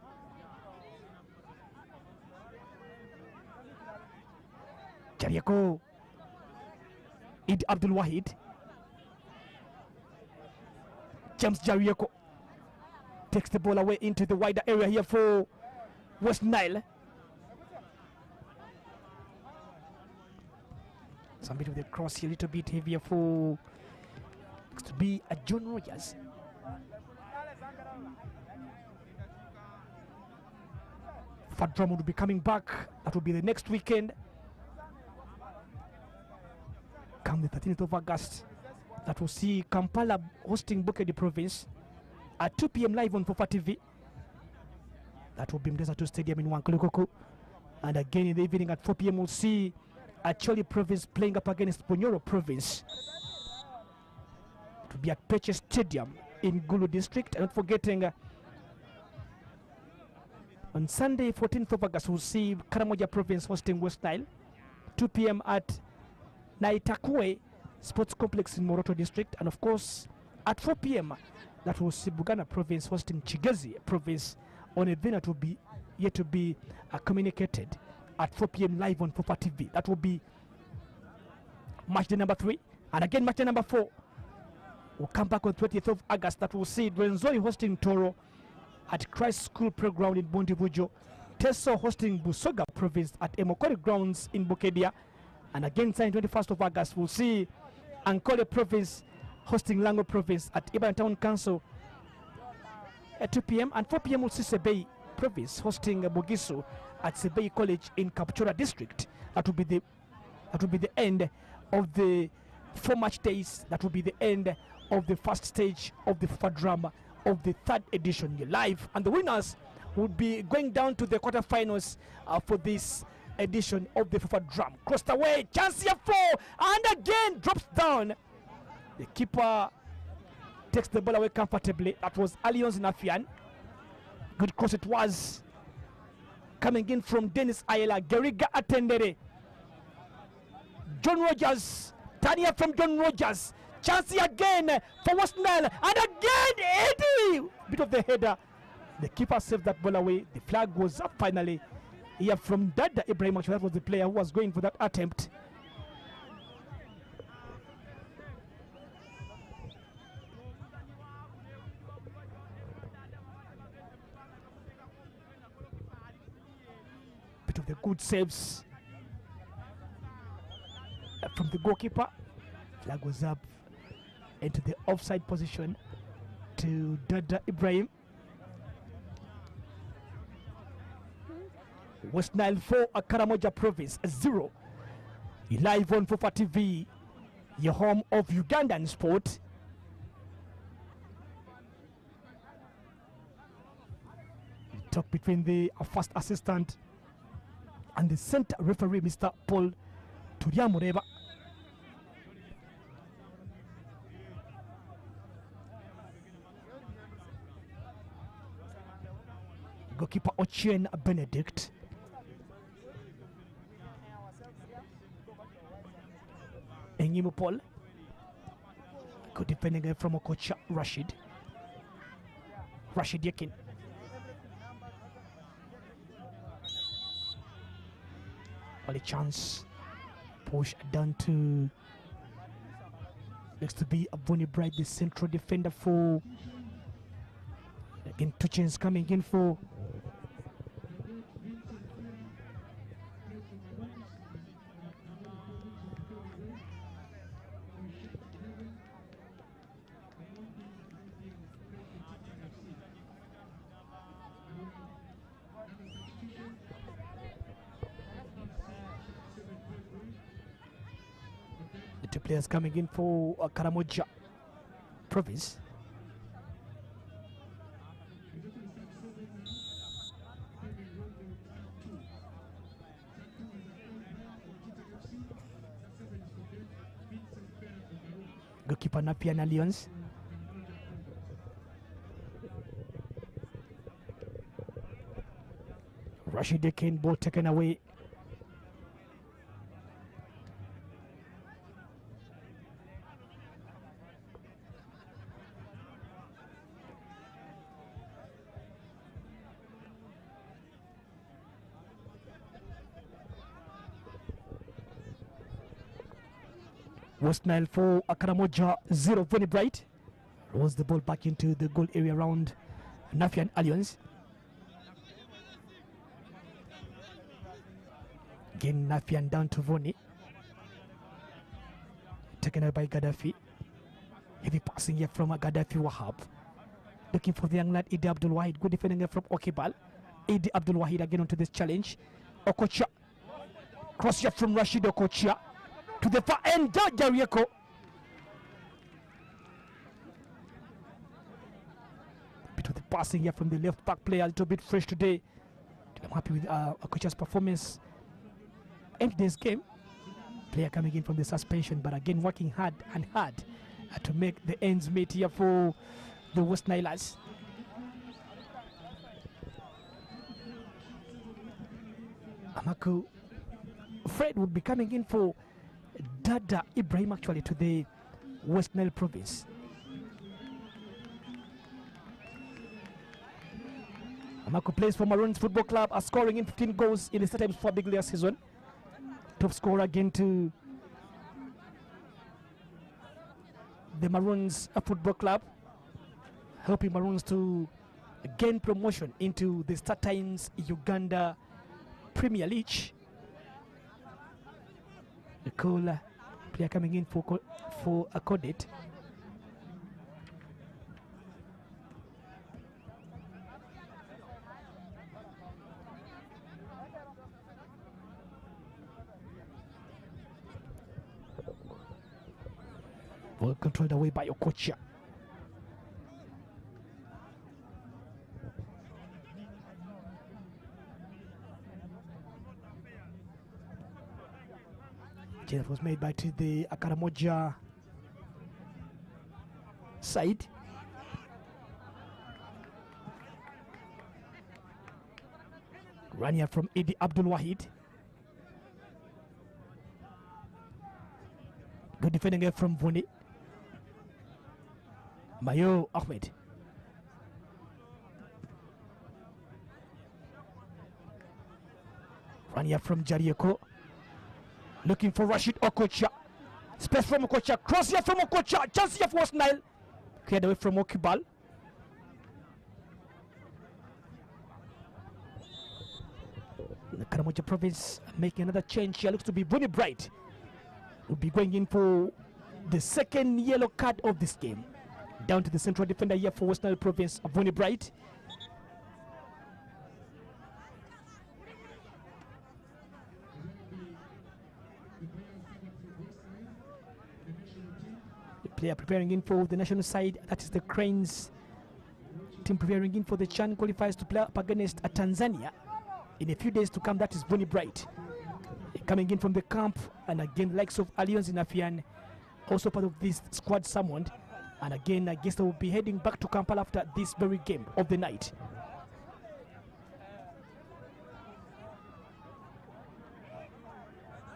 Jarieko. Id Abdul Wahid. James Jarieko takes the ball away into the wider area here for West Nile. Some bit of the cross here, a little bit heavier for looks to be a John Rogers. Fat Drum will be coming back. That will be the next weekend. Come the 13th of August. That will see Kampala hosting Bukedi Province at 2 p.m. live on Fufa TV. That will be Mdesa 2 Stadium in Wankulukoko. And again in the evening at 4 p.m. we'll see Acholi Province playing up against Bunyoro Province. It will be at Peche Stadium in Gulu District. And not forgetting on Sunday 14th of August we'll see Karamoja Province hosting West Nile. 2 p.m. at Naitakwe Sports Complex in Moroto District, and of course at 4 p.m. that will see Buganda Province hosting Chigezi Province on a venue that will be yet to be communicated at 4 p.m. live on Fufa TV. That will be match day number 3. And again, match day number 4 will come back on 20th of August. That will see Rwenzori hosting Toro at Christ School Playground in Bundibujo. Teso hosting Busoga Province at Emokori Grounds in Bukedia. And again, signing 21st of August, we'll see Ankole Province hosting Lango Province at Ibadan Town Council at 2 p.m. And 4 p.m. we'll see Sebei Province hosting Bugisu at Sebei College in Kapchora District. That will be the end of the 4 match days. That will be the end of the first stage of the Fufa drama of the 3rd edition. You're live, and the winners would be going down to the quarterfinals for this edition of the Fufa drum. Crossed away, chance here for, and again drops down. The keeper takes the ball away comfortably. That was Alliance Nafian. Good cross it was. Coming in from Dennis Ayala, Geriga Atendere. John Rogers, Tanya from John Rogers. Chance again for West Nile, and again Eddie. Bit of the header. The keeper saved that ball away. The flag was up finally. Here from Dada Ibrahim. Actually, that was the player who was going for that attempt. Bit of the good saves from the goalkeeper. Flag was up into the offside position to Dada Ibrahim. West Nile 4, Karamoja Province 0. You're live on Fufa TV, your home of Ugandan sport. The talk between the first assistant and the center referee, Mr. Paul Turiamureba. Goalkeeper Ochieng Benedict. Engimu Paul. Good defending from Okocha Rashid. Rashid Yakin. Only chance. Push down to. Looks to be Abuni Bright, the central defender for. Again, 2 chains coming in for. The 2 players coming in for Karamoja Province. Goalkeeper Napian Alliance. Rashid Kane, ball taken away. West Nile 4, Karamoja 0. Vonnie Bright rolls the ball back into the goal area around Nafian Alliance. Again, Nafian down to Vonnie. Taken out by Gaddafi. Heavy passing here from Gaddafi Wahab. Looking for the young lad, Idi Abdul Wahid. Good defending from Okibal. Idi Abdul Wahid again onto this challenge. Okocha. Cross here from Rashid Okocha. To the far end, Jarieko. Bit of the passing here from the left back player, a little bit fresh today. I'm happy with Okocha's performance. End this game. Player coming in from the suspension, but again working hard and hard to make the ends meet here for the West Nilers. Amaku Fred would be coming in for Dada Ibrahim actually to the West Nile Province. Amaku plays for Maroons Football Club, are scoring in 15 goals in the Star Times for Big League season. Top scorer again to the Maroons Football Club, helping Maroons to gain promotion into the Star Times Uganda Premier League. The cool player coming in for a Codet. Ball controlled away by Okocha. That was made by to the Karamoja side. Rania from Idi Abdul Wahid. Good defending here from Vuni. Mayo Ahmed. Rania from Jarieko. Looking for Rashid Okocha. Space from Okocha. Cross here from Okocha. Chance here for Nile. Cleared away from Okibal. The Karamoja province making another change here. Looks to be Bonnie Bright. Will be going in for the second yellow card of this game. Down to the central defender here for West Nile province, Bonnie Bright. Player preparing in for the national side, that is the Cranes team preparing in for the CHAN qualifiers to play up against Tanzania in a few days to come. That is Bonnie Bright coming in from the camp, and again likes of Alliance in Afian, also part of this squad summoned, and again I guess they will be heading back to Kampala after this very game of the night.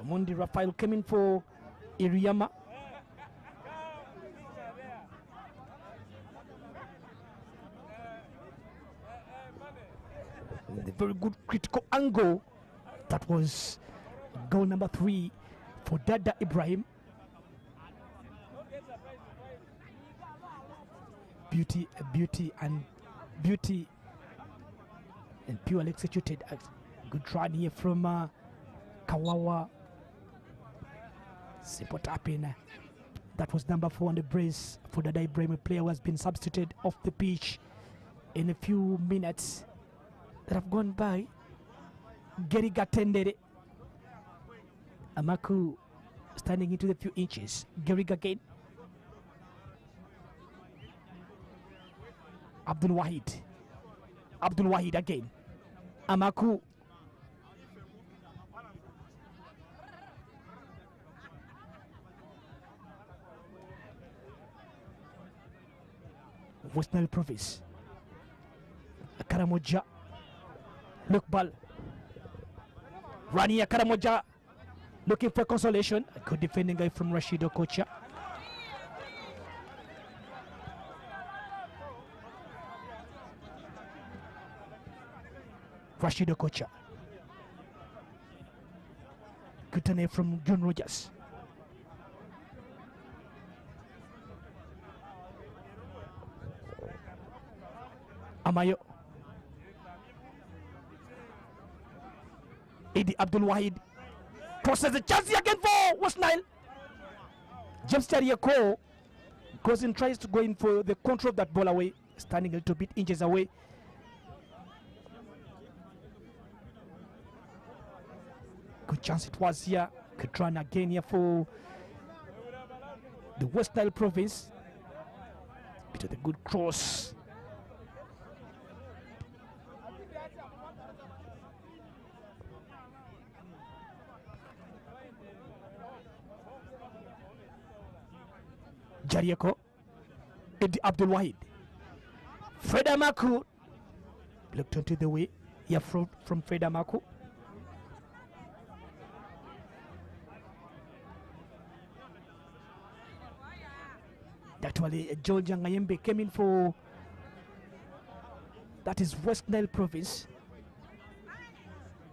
Mundi Rafael came in for Iriyama. The very good critical angle. That was goal number 3 for Dada Ibrahim. Beauty and purely executed. Good run here from Kawawa. Simple tapping. That was number 4 on the brace for Dada Ibrahim, a player who has been substituted off the pitch in a few minutes that have gone by. Gary Gatendere. Amaku standing into the few inches. Gary again. Abdul Wahid again. Amaku. West Nile province. Karamoja. Look ball. Rania Karamoja looking for consolation. A good defending guy from Rashid Okocha. Rashid Okocha. Good turn from John Rogers. Amayo. Idi Abdul Wahid crosses the chance again for West Nile. James Chariako goes in, tries to go in for the control of that ball away, standing a little bit inches away. Good chance it was here. Good run again here for the West Nile province. Bit of the good cross. Jarieko, Idi Abdul Wahid, Freda Maku looked onto the way here from Freda Maku. Actually, George Ngayembe came in for That is West Nile Province.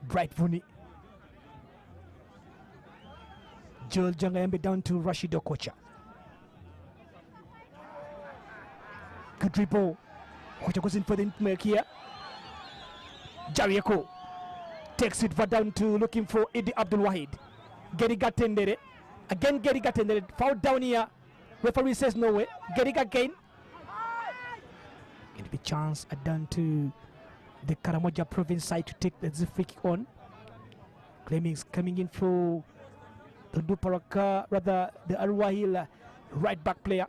Bright Vuni. Joel Jangayambe down to Rashid Okocha. Good dribble. Okocha goes in for the milk here. Jarieko takes it down to looking for Idi Abdul Wahid. Geriga Tendere. Again Geriga Tendere. Foul down here. Referee says no way. Geriga again. Going to be chance done to the Karamoja province side to take the free kick on. Claimings coming in for the Duparaka, rather the Arwahil right back player.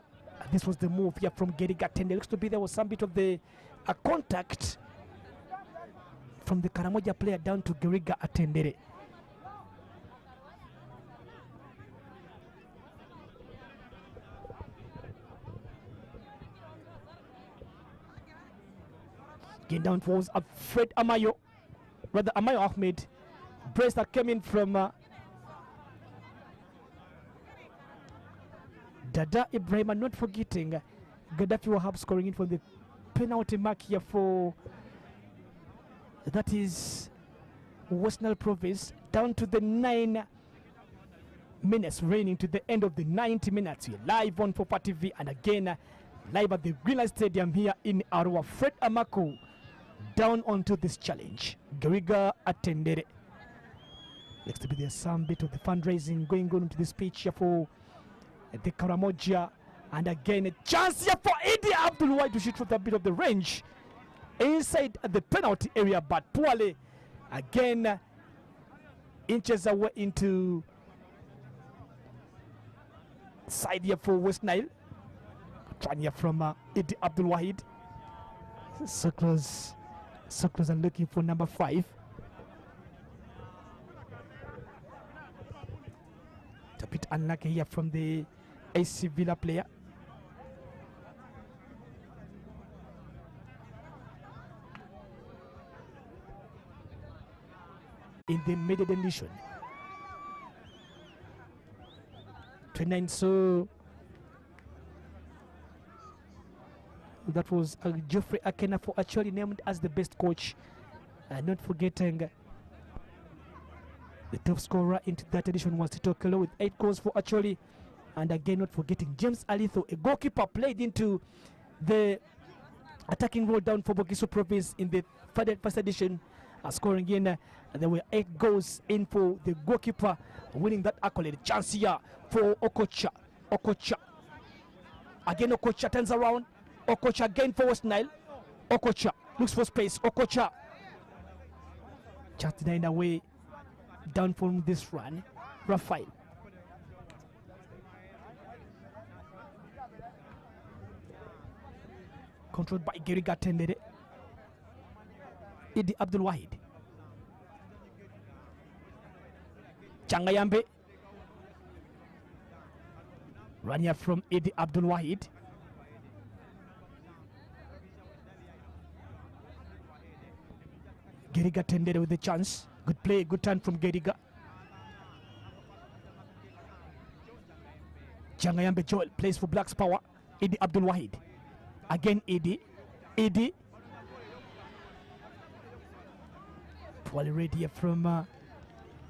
This was the move here from Geriga Tendere. Looks to be there was some bit of the contact from the Karamoja player down to Geriga Tendere. Getting down towards Fred Amayo, rather Amayo Ahmed. Brace that came in from Dada Ibrahim, and not forgetting Gaddafi Wahab scoring in from the penalty mark here for, that is West Nile Province, down to the 9 minutes remaining to the end of the 90 minutes. We're live on Fufa TV and again live at the Greenlight Stadium here in Arua. Fred Amaku down onto this challenge. Geriga Tendere. Looks to be there some bit of the fundraising going on into this pitch here for the Karamoja, and again a chance here for Idi Abdul Wahid to shoot with a bit of the range inside the penalty area, but poorly again inches away into side here for West Nile. Trying here from Idi Abdul Wahid. So close and looking for number 5. A bit unlucky here from the AC Villa player. In the middle edition. 29, so that was Geoffrey Akena for actually named as the best coach. Not forgetting the top scorer into that edition was Tito Kelo with 8 goals for actually, and again not forgetting James Alitho, a goalkeeper, played into the attacking role down for Bogiso Province in the first edition, scoring in. There were 8 goals in for the goalkeeper, winning that accolade. Chance here for Okocha. Again Okocha turns around. Okocha again for West Nile. Okocha looks for space. Okocha just denied away. Down from this run, Rafael. Controlled by Geriga Tendere. Idi Abdul Wahid. Jangayambe. Run here from Idi Abdul Wahid. Geriga Tendere with the chance. Good play, good turn from Geriga. Jangayambe Joel plays for Blacks Power. Idi Abdul Wahid. Again Idi. Poorly read here from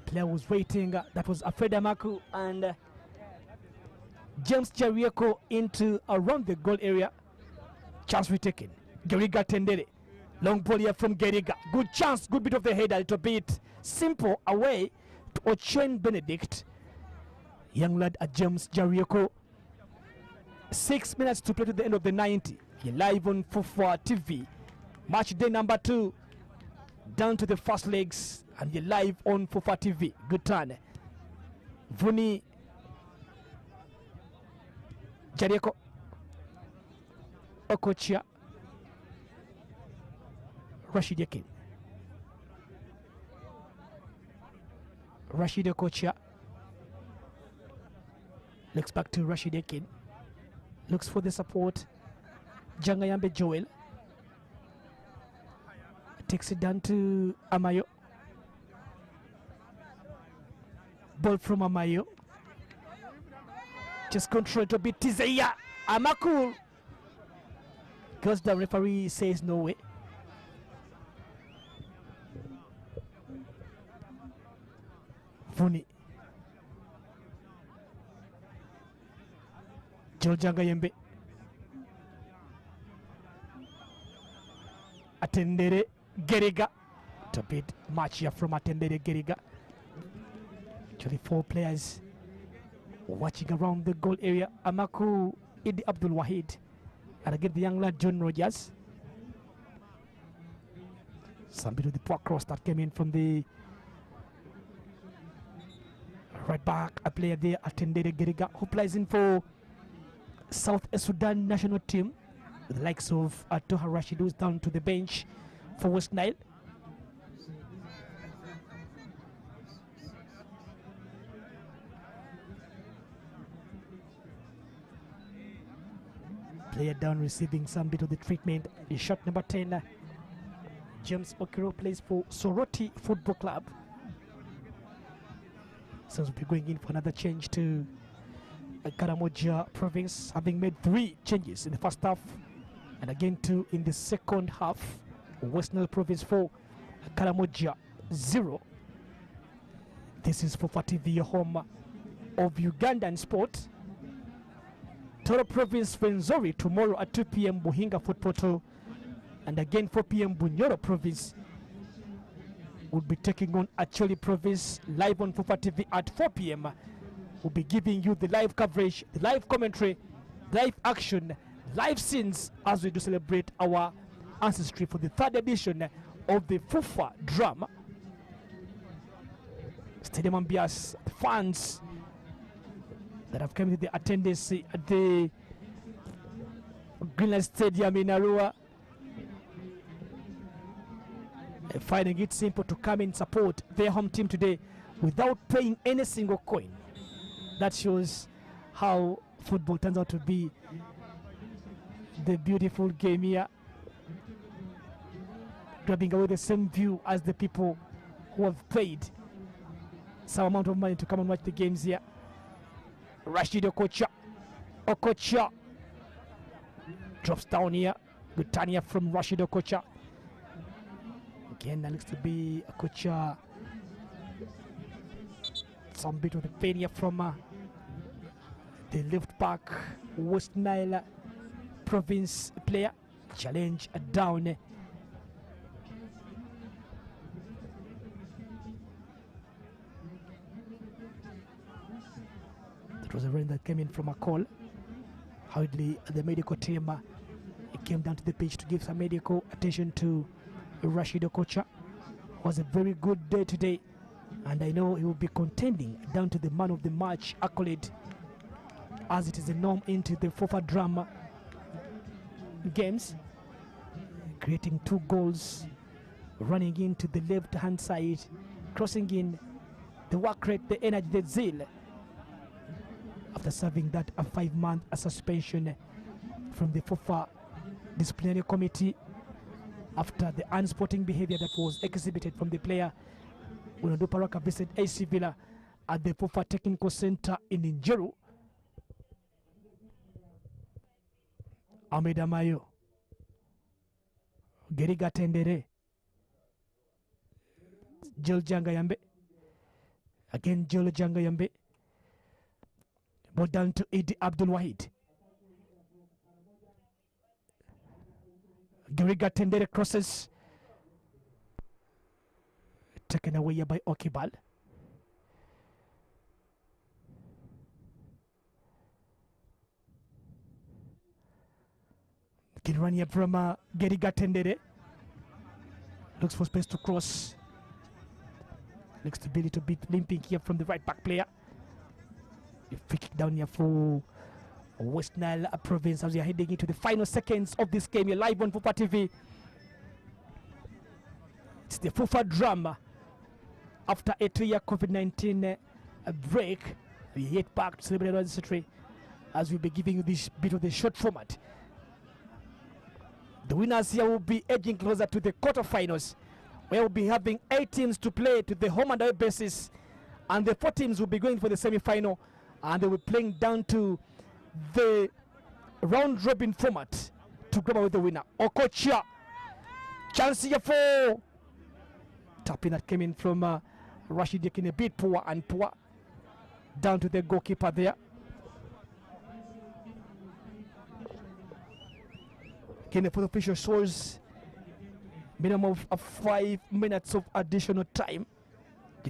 player was waiting. That was Alfred Amaku and James Jarieko into around the goal area. Chance retaken. Geriga Tendere. Long ball here from Geriga. Good chance, good bit of the head, a little bit simple away to Ochen Benedict. Young lad at James Jarieko. 6 minutes to play to the end of the 90. You're live on Fufa TV. Match day number 2. Down to the first legs, and you're live on Fufa TV. Good turn. Vuni Jarieko. Okocha. Rashid Yakin. Rashid Okocha. Looks back to Rashid Yakin. Looks for the support. Jangayambe Joel. Takes it down to Amayo. Ball from Amayo. Just control it a bit. Tizeya Amaku. Goes down, referee says no way. Vuni. Joljanga Yembe. Atendere Geriga. It's a bit much here from Atendere Geriga. Actually 4 players watching around the goal area. Amaku Idi Abdul Wahid. And again the young lad John Rogers. Some bit of the poor cross that came in from the right back. A player there, Atendere Geriga, who plays in for South Sudan national team. The likes of Toha Rashid, who's down to the bench for West Nile. Player down receiving some bit of the treatment. Is shot number 10. James Okiro plays for Soroti Football Club. So we'll be going in for another change to Karamoja province, having made 3 changes in the first half and again 2 in the second half. West Nile province 4, Karamoja 0. This is Fufa TV, home of Ugandan sport. Toro province Fenzori tomorrow at 2 p.m. Buhinga Footpoto, and again 4 p.m. Bunyoro province will be taking on Acholi province live on Fufa TV at 4 p.m. We'll be giving you the live coverage, the live commentary, live action, live scenes as we do celebrate our ancestry for the 3rd edition of the Fufa drama. Stadium ambiance, the fans that have come to the attendance at the Greenland Stadium in Arua, finding it simple to come and support their home team today without paying any single coin. That shows how football turns out to be the beautiful game here, grabbing away the same view as the people who have paid some amount of money to come and watch the games here. Rashid Okocha drops down here. Good turn here from Rashid Okocha. Again, that looks to be Okocha. Some bit of the pain here from the left back, West Nile province player. Challenge down. It was a rain that came in from a call. Hardly the medical team came down to the pitch to give some medical attention to Rashid Okocha. It was a very good day today, and I know he will be contending down to the man of the match accolade, as it is a norm into the Fufa drama games, creating 2 goals, running into the left hand side, crossing in, the work rate, the energy, the zeal, after serving that a 5-month suspension from the Fufa disciplinary committee after the unsporting behavior that was exhibited from the player. Unadu Paraka visited AC Villa at the Fufa Technical Center in Njeru. Ahmed Amayo, Geriga Tendere, Joljanga Yambe, again Joljanga Yambe, but down to Idi Abdul Wahid. Geriga Tendere crosses, taken away by Okibal. Can run here from Geriga Tendere. Looks for space to cross. Looks to be a little bit limping here from the right back player. Free kick down here for West Nile province as we are heading into the final seconds of this game. You're live on Fufa TV. It's the Fufa drama. After a 2-year COVID-19 break, we head back to celebrate our ancestry as we'll be giving you this bit of the short format. The winners here will be edging closer to the quarterfinals, where we'll be having 8 teams to play to the home and away basis, and the 4 teams will be going for the semi-final, and they will be playing down to the round-robin format to grab away the winner. Okocha, chance here for tapping that came in from Rashid Yakin a bit poor and poor. Down to the goalkeeper there. Again, for the official shows minimum of 5 minutes of additional time.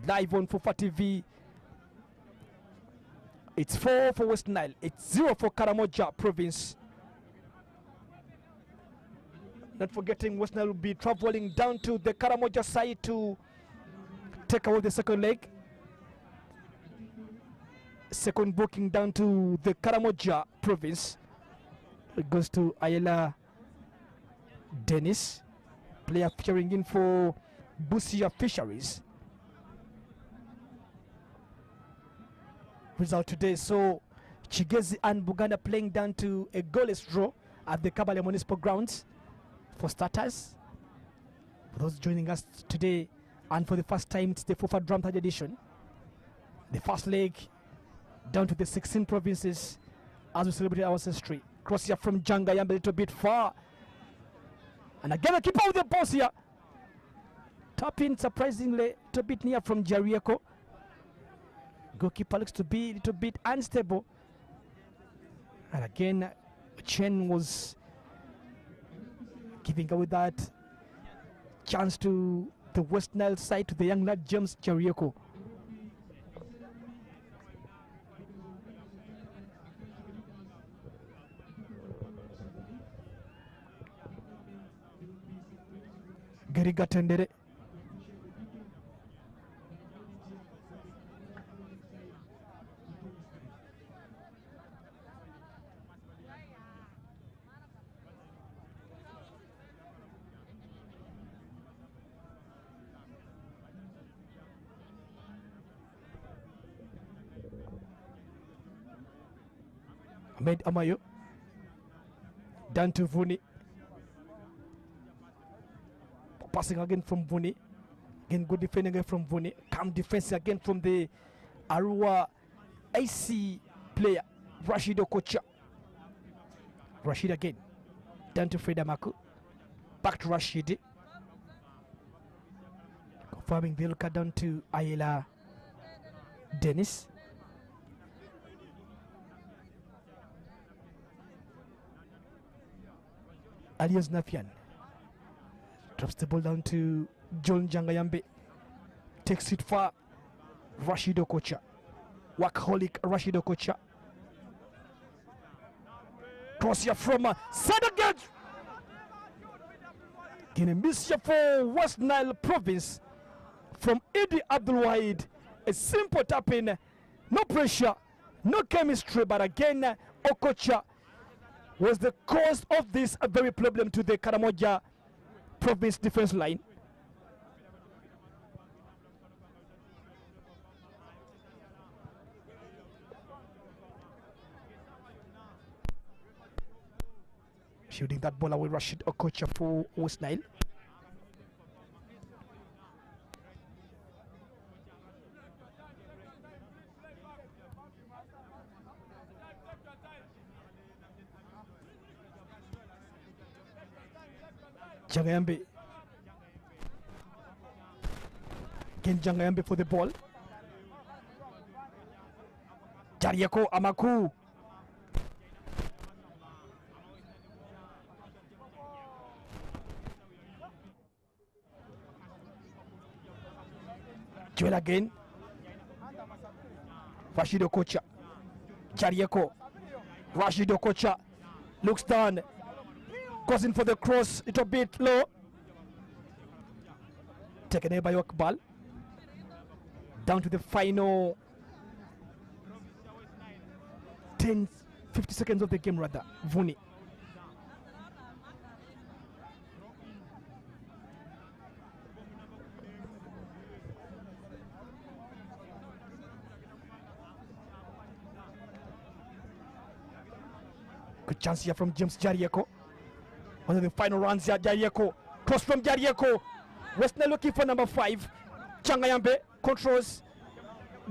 Live on Fufa TV. It's 4 for West Nile. It's 0 for Karamoja province. Not forgetting West Nile will be traveling down to the Karamoja side to take away the second leg. Second booking down to the Karamoja province. It goes to Ayala Dennis, player featuring in for Busia Fisheries. Result today, so Chigezi and Buganda playing down to a goalless draw at the Kabale Municipal Grounds. For starters, for those joining us today and for the first time, it's the Fufa Drum Third edition. The first leg down to the 16 provinces as we celebrate our ancestry. Cross here from Jangayambe, a little bit far. And again, a keeper with the boss here. Tap in surprisingly a little bit near from Jarieko. Goalkeeper looks to be a little bit unstable. And again, Chen was giving away that chance to the West Nile side, to the young lad James Jarieko. Geriga Tendere. Ahmed Amayo. Down to Vuni. Passing again from Vuni. Again, good defending again from Vuni. Calm defense again from the Arua AC player, Rashid Okocha. Rashid again. Down to Freda Maku. Back to Rashid. Confirming the look down to Ayala Dennis. Alias Nafian drops the ball down to John Jangayambe, takes it far. Rashid Okocha, workaholic Rashid Okocha, cross here from side again. Again a miss here for West Nile province from Idi Abdul Wahid. A simple tap in, no pressure, no chemistry, but again Okocha was the cause of this very problem to the Karamoja province defense line. Shooting that ball away, Rashid Okocha for West Nile. Jangayambe. Again Jangayambe for the ball. Jarieko Amaku. Joel again. Rashid Okocha. Jarieko. Rashid Okocha looks down. Goes in for the cross, it's a bit low. Taken away by Okbal. Down to the final 50 seconds of the game rather. Vuni. Good chance here from James Jarieko. One of the final runs here, Jarieko. Cross from Jarieko. West Nile looking for number 5. Jangayambe controls.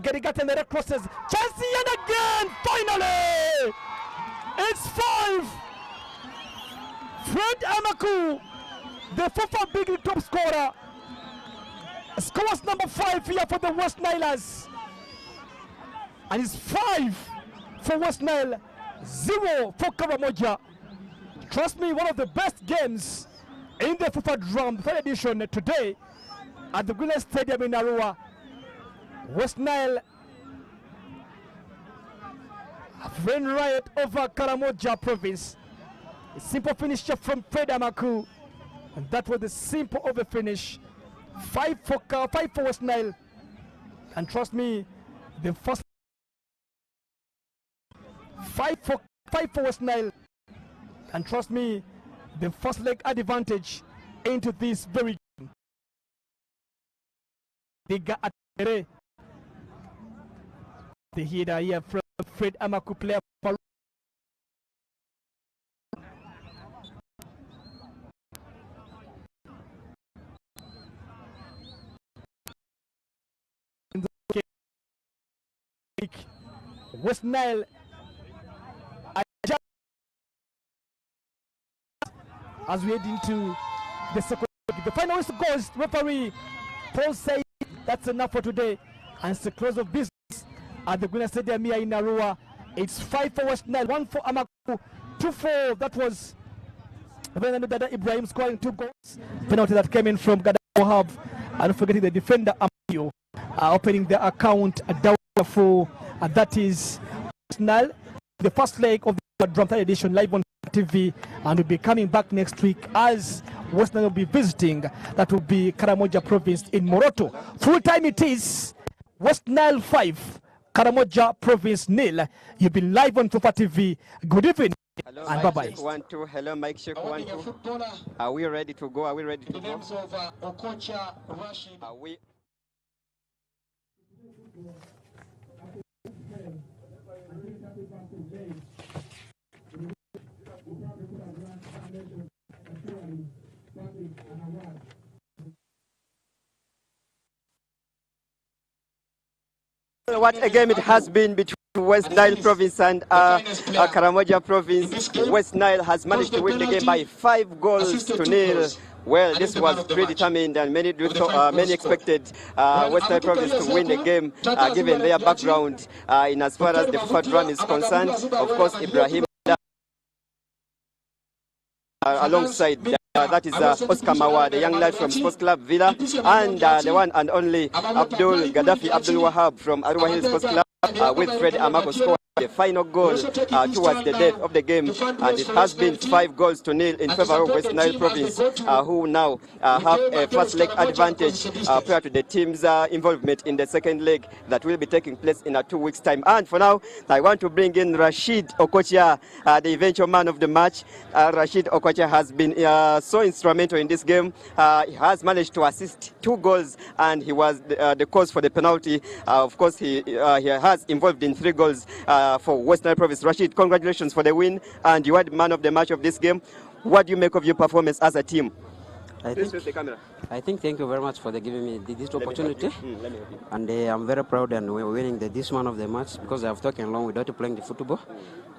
Gerigat and the crosses. Chance and again, finally! It's 5. Fred Amaku, the Fufa big top scorer. Scores number 5 here for the West Nilers. And it's 5 for West Nile, 0 for Karamoja. Trust me, one of the best games in the Fufa Drum, third edition today at the Green Stadium in Arua. West Nile ran riot over Karamoja province. A simple finisher from Fred Amaku, and that was the simple over finish. 5 for West Nile, and trust me, the first 5 for West Nile, and trust me, the first leg advantage into this very game. The header here from Fred Amaku player. West Nile as we head into the second. The final whistle goes. Referee Paul said that's enough for today, and it's the close of business at the Gwina Stadium here in Arua. It's 5 for West Nile, 1 for Amaku, 2 for that was Dada Ibrahim scoring 2 goals. Penalty that came in from Gada Wahab, and forgetting the defender Amio opening the account down for that is West Nile. The first leg of the Drum Third edition live on TV, and will be coming back next week as West Nile will be visiting. That will be Karamoja province in Moroto. Full time it is West Nile 5, Karamoja province 0. You've been live on Fufa TV. Good evening. Hello, and bye-bye. Check 1 2. Hello, Mike check 1 2. Are we ready to go? Are we ready to go? Are we? What a game it has been between West Nile province and Karamoja province. West Nile has managed to win the game by 5 goals to 0. Well, this was predetermined, and many expected West Nile province to win the game, given their background in as far as the Fufa Drum is concerned. Of course, Ibrahim alongside that is Oscar Mawa, the young lad from Sports Club Villa, and the one and only Abdul Wahab from Arua Hills Sports Club, with Fred Amako scoring the final goal towards the death of the game, and it has been 5 goals to 0 in favor of West Nile province, who now have a first leg advantage prior to the team's involvement in the second leg that will be taking place in 2 weeks' time. And for now, I want to bring in Rashid Okocha, the eventual man of the match. Rashid Okocha has been so instrumental in this game. He has managed to assist 2 goals, and he was the cause for the penalty. Of course, he has involved in 3 goals for West Nile province. Rashid, congratulations for the win, and you are the man of the match of this game. What do you make of your performance as a team? I think thank you very much for giving me this opportunity. And I'm very proud, and we're winning this man of the match because I've taken long without playing the football.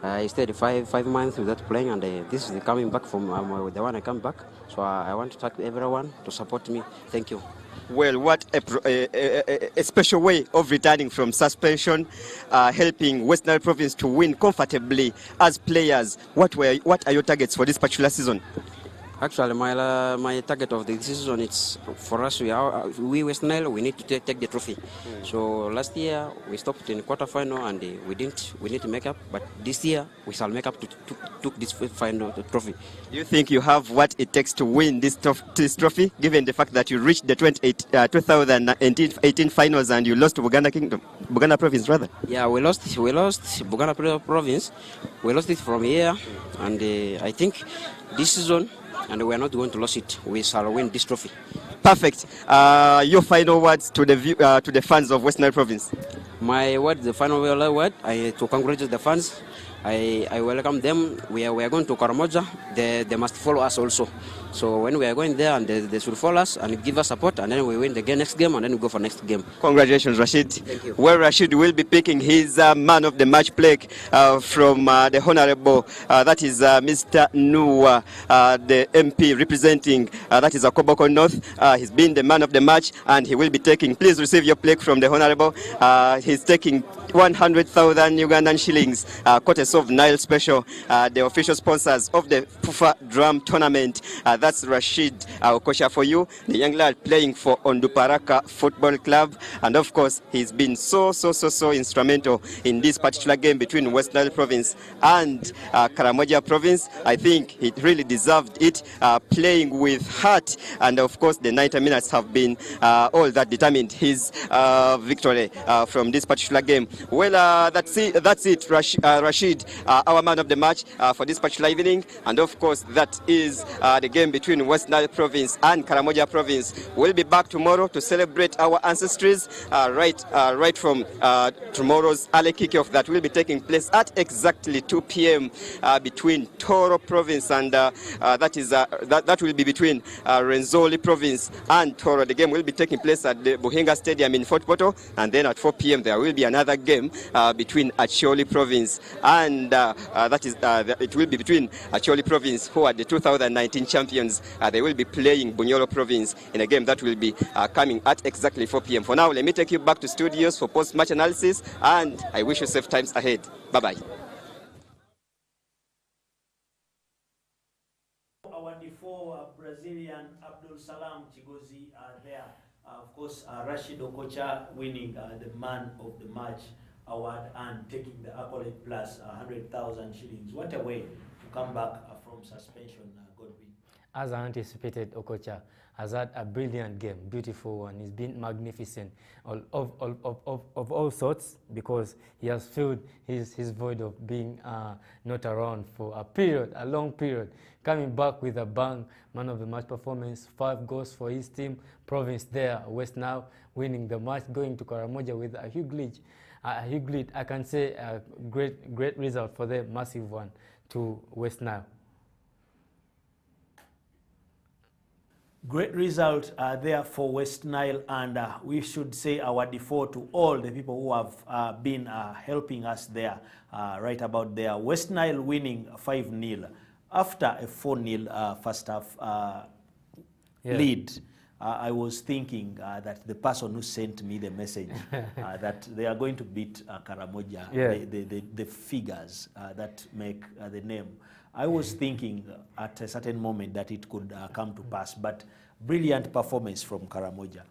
I stayed 5 months without playing, and this is coming back from the one I come back. So I want to thank everyone to support me. Thank you. Well, what a special way of returning from suspension, helping West Nile province to win comfortably as players. What are your targets for this particular season? Actually, my target of the season, it's for us, we West Nile, we need to take the trophy. So last year we stopped in quarterfinal, and we need to make up. But this year we shall make up to this final trophy. Do you think you have what it takes to win this trophy, given the fact that you reached the 2018 finals and you lost to Buganda province rather? Yeah, we lost Buganda province. We lost it from here, and I think this season, and we are not going to lose it. We shall win this trophy. Perfect. Your final words to the fans of West Nile province. My word, the final word, to congratulate the fans I welcome them. We are going to Karamoja. They must follow us also. So when we are going there, and they should follow us and give us support, and then we win the next game, and then we go for next game. Congratulations, Rashid. Thank you. Well, Rashid will be picking his man of the match plaque from the Honorable, that is Mr. Nuwa, the MP representing, that is Akoboko North. He's been the man of the match, and he will be taking, please receive your plaque from the Honorable. He's taking 100,000 Ugandan shillings, courtesy of Nile Special, the official sponsors of the Fufa Drum Tournament. That's Rashid Okosha for you, the young lad playing for Onduparaka Football Club. And of course, he's been so instrumental in this particular game between West Nile Province and Karamoja Province. I think he really deserved it, playing with heart. And of course, the 90 minutes have been all that determined his victory from this particular game. Well, that's it, Rashid, our man of the match for this particular evening. And of course, that is the game between West Nile Province and Karamoja Province. We'll be back tomorrow to celebrate our ancestries right from tomorrow's early kickoff that will be taking place at exactly 2 p.m. Between Toro Province and that will be between Renzoli Province and Toro. The game will be taking place at the Buhinga Stadium in Fort Portal, and then at 4 p.m. there will be another game between Acholi Province and it will be between Acholi Province, who are the 2019 champions. They will be playing Bunyoro Province in a game that will be coming at exactly 4 p.m. For now, let me take you back to studios for post-match analysis, and I wish you safe times ahead. Bye-bye. Our D4 Brazilian Abdul Salam Chigozi there. Of course, Rashid Okocha winning the man of the match award and taking the accolade plus 100,000 shillings. What a way to come back from suspension, Godwin. As I anticipated, Okocha has had a brilliant game, beautiful one. He's been magnificent of all sorts, because he has filled his void of being not around for a long period. Coming back with a bang, man of the match performance, 5 goals for his team, Province there, West Nile winning the match, going to Karamoja with a huge lead. I can say a great result for them, massive one to West Nile. Great result there for West Nile, and we should say our default to all the people who have been helping us there right about there. West Nile winning 5-0 after a 4-0 first half lead. I was thinking that the person who sent me the message that they are going to beat Karamoja, the figures that make the name. I was thinking at a certain moment that it could come to pass, but brilliant performance from Karamoja.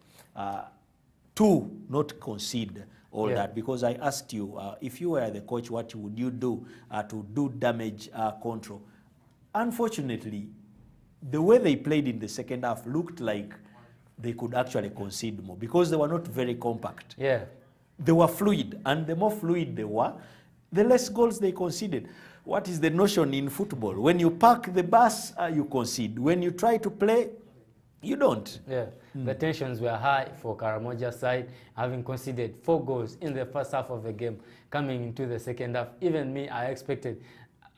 To not concede all that, because I asked you, if you were the coach, what would you do to do damage control? Unfortunately, the way they played in the second half looked like they could actually concede more, because they were not very compact. They were fluid, and the more fluid they were, the less goals they conceded. What is the notion in football? When you park the bus, you concede. When you try to play, you don't. The tensions were high for Karamoja's side, having conceded 4 goals in the first half of the game. Coming into the second half, even me, I expected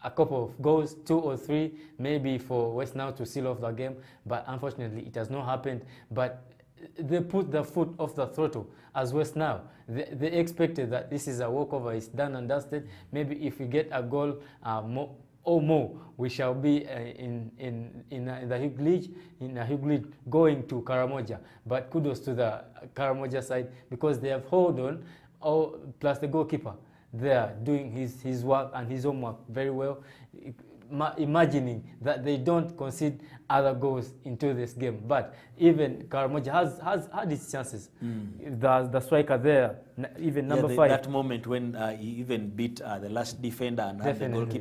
a couple of goals, 2 or 3, maybe for West Nile to seal off the game, but unfortunately it has not happened. But they put the foot off the throttle as West Nile. They expected that this is a walkover, it's done and dusted. Maybe if we get a goal more, we shall be in the huge lead going to Karamoja. But kudos to the Karamoja side, because they have held on, plus the goalkeeper there doing his work and his homework very well, imagining that they don't concede other goals into this game. But even Karamoja has had its chances. The striker there, even number 5. That moment when he even beat the last defender and had the goalkeeper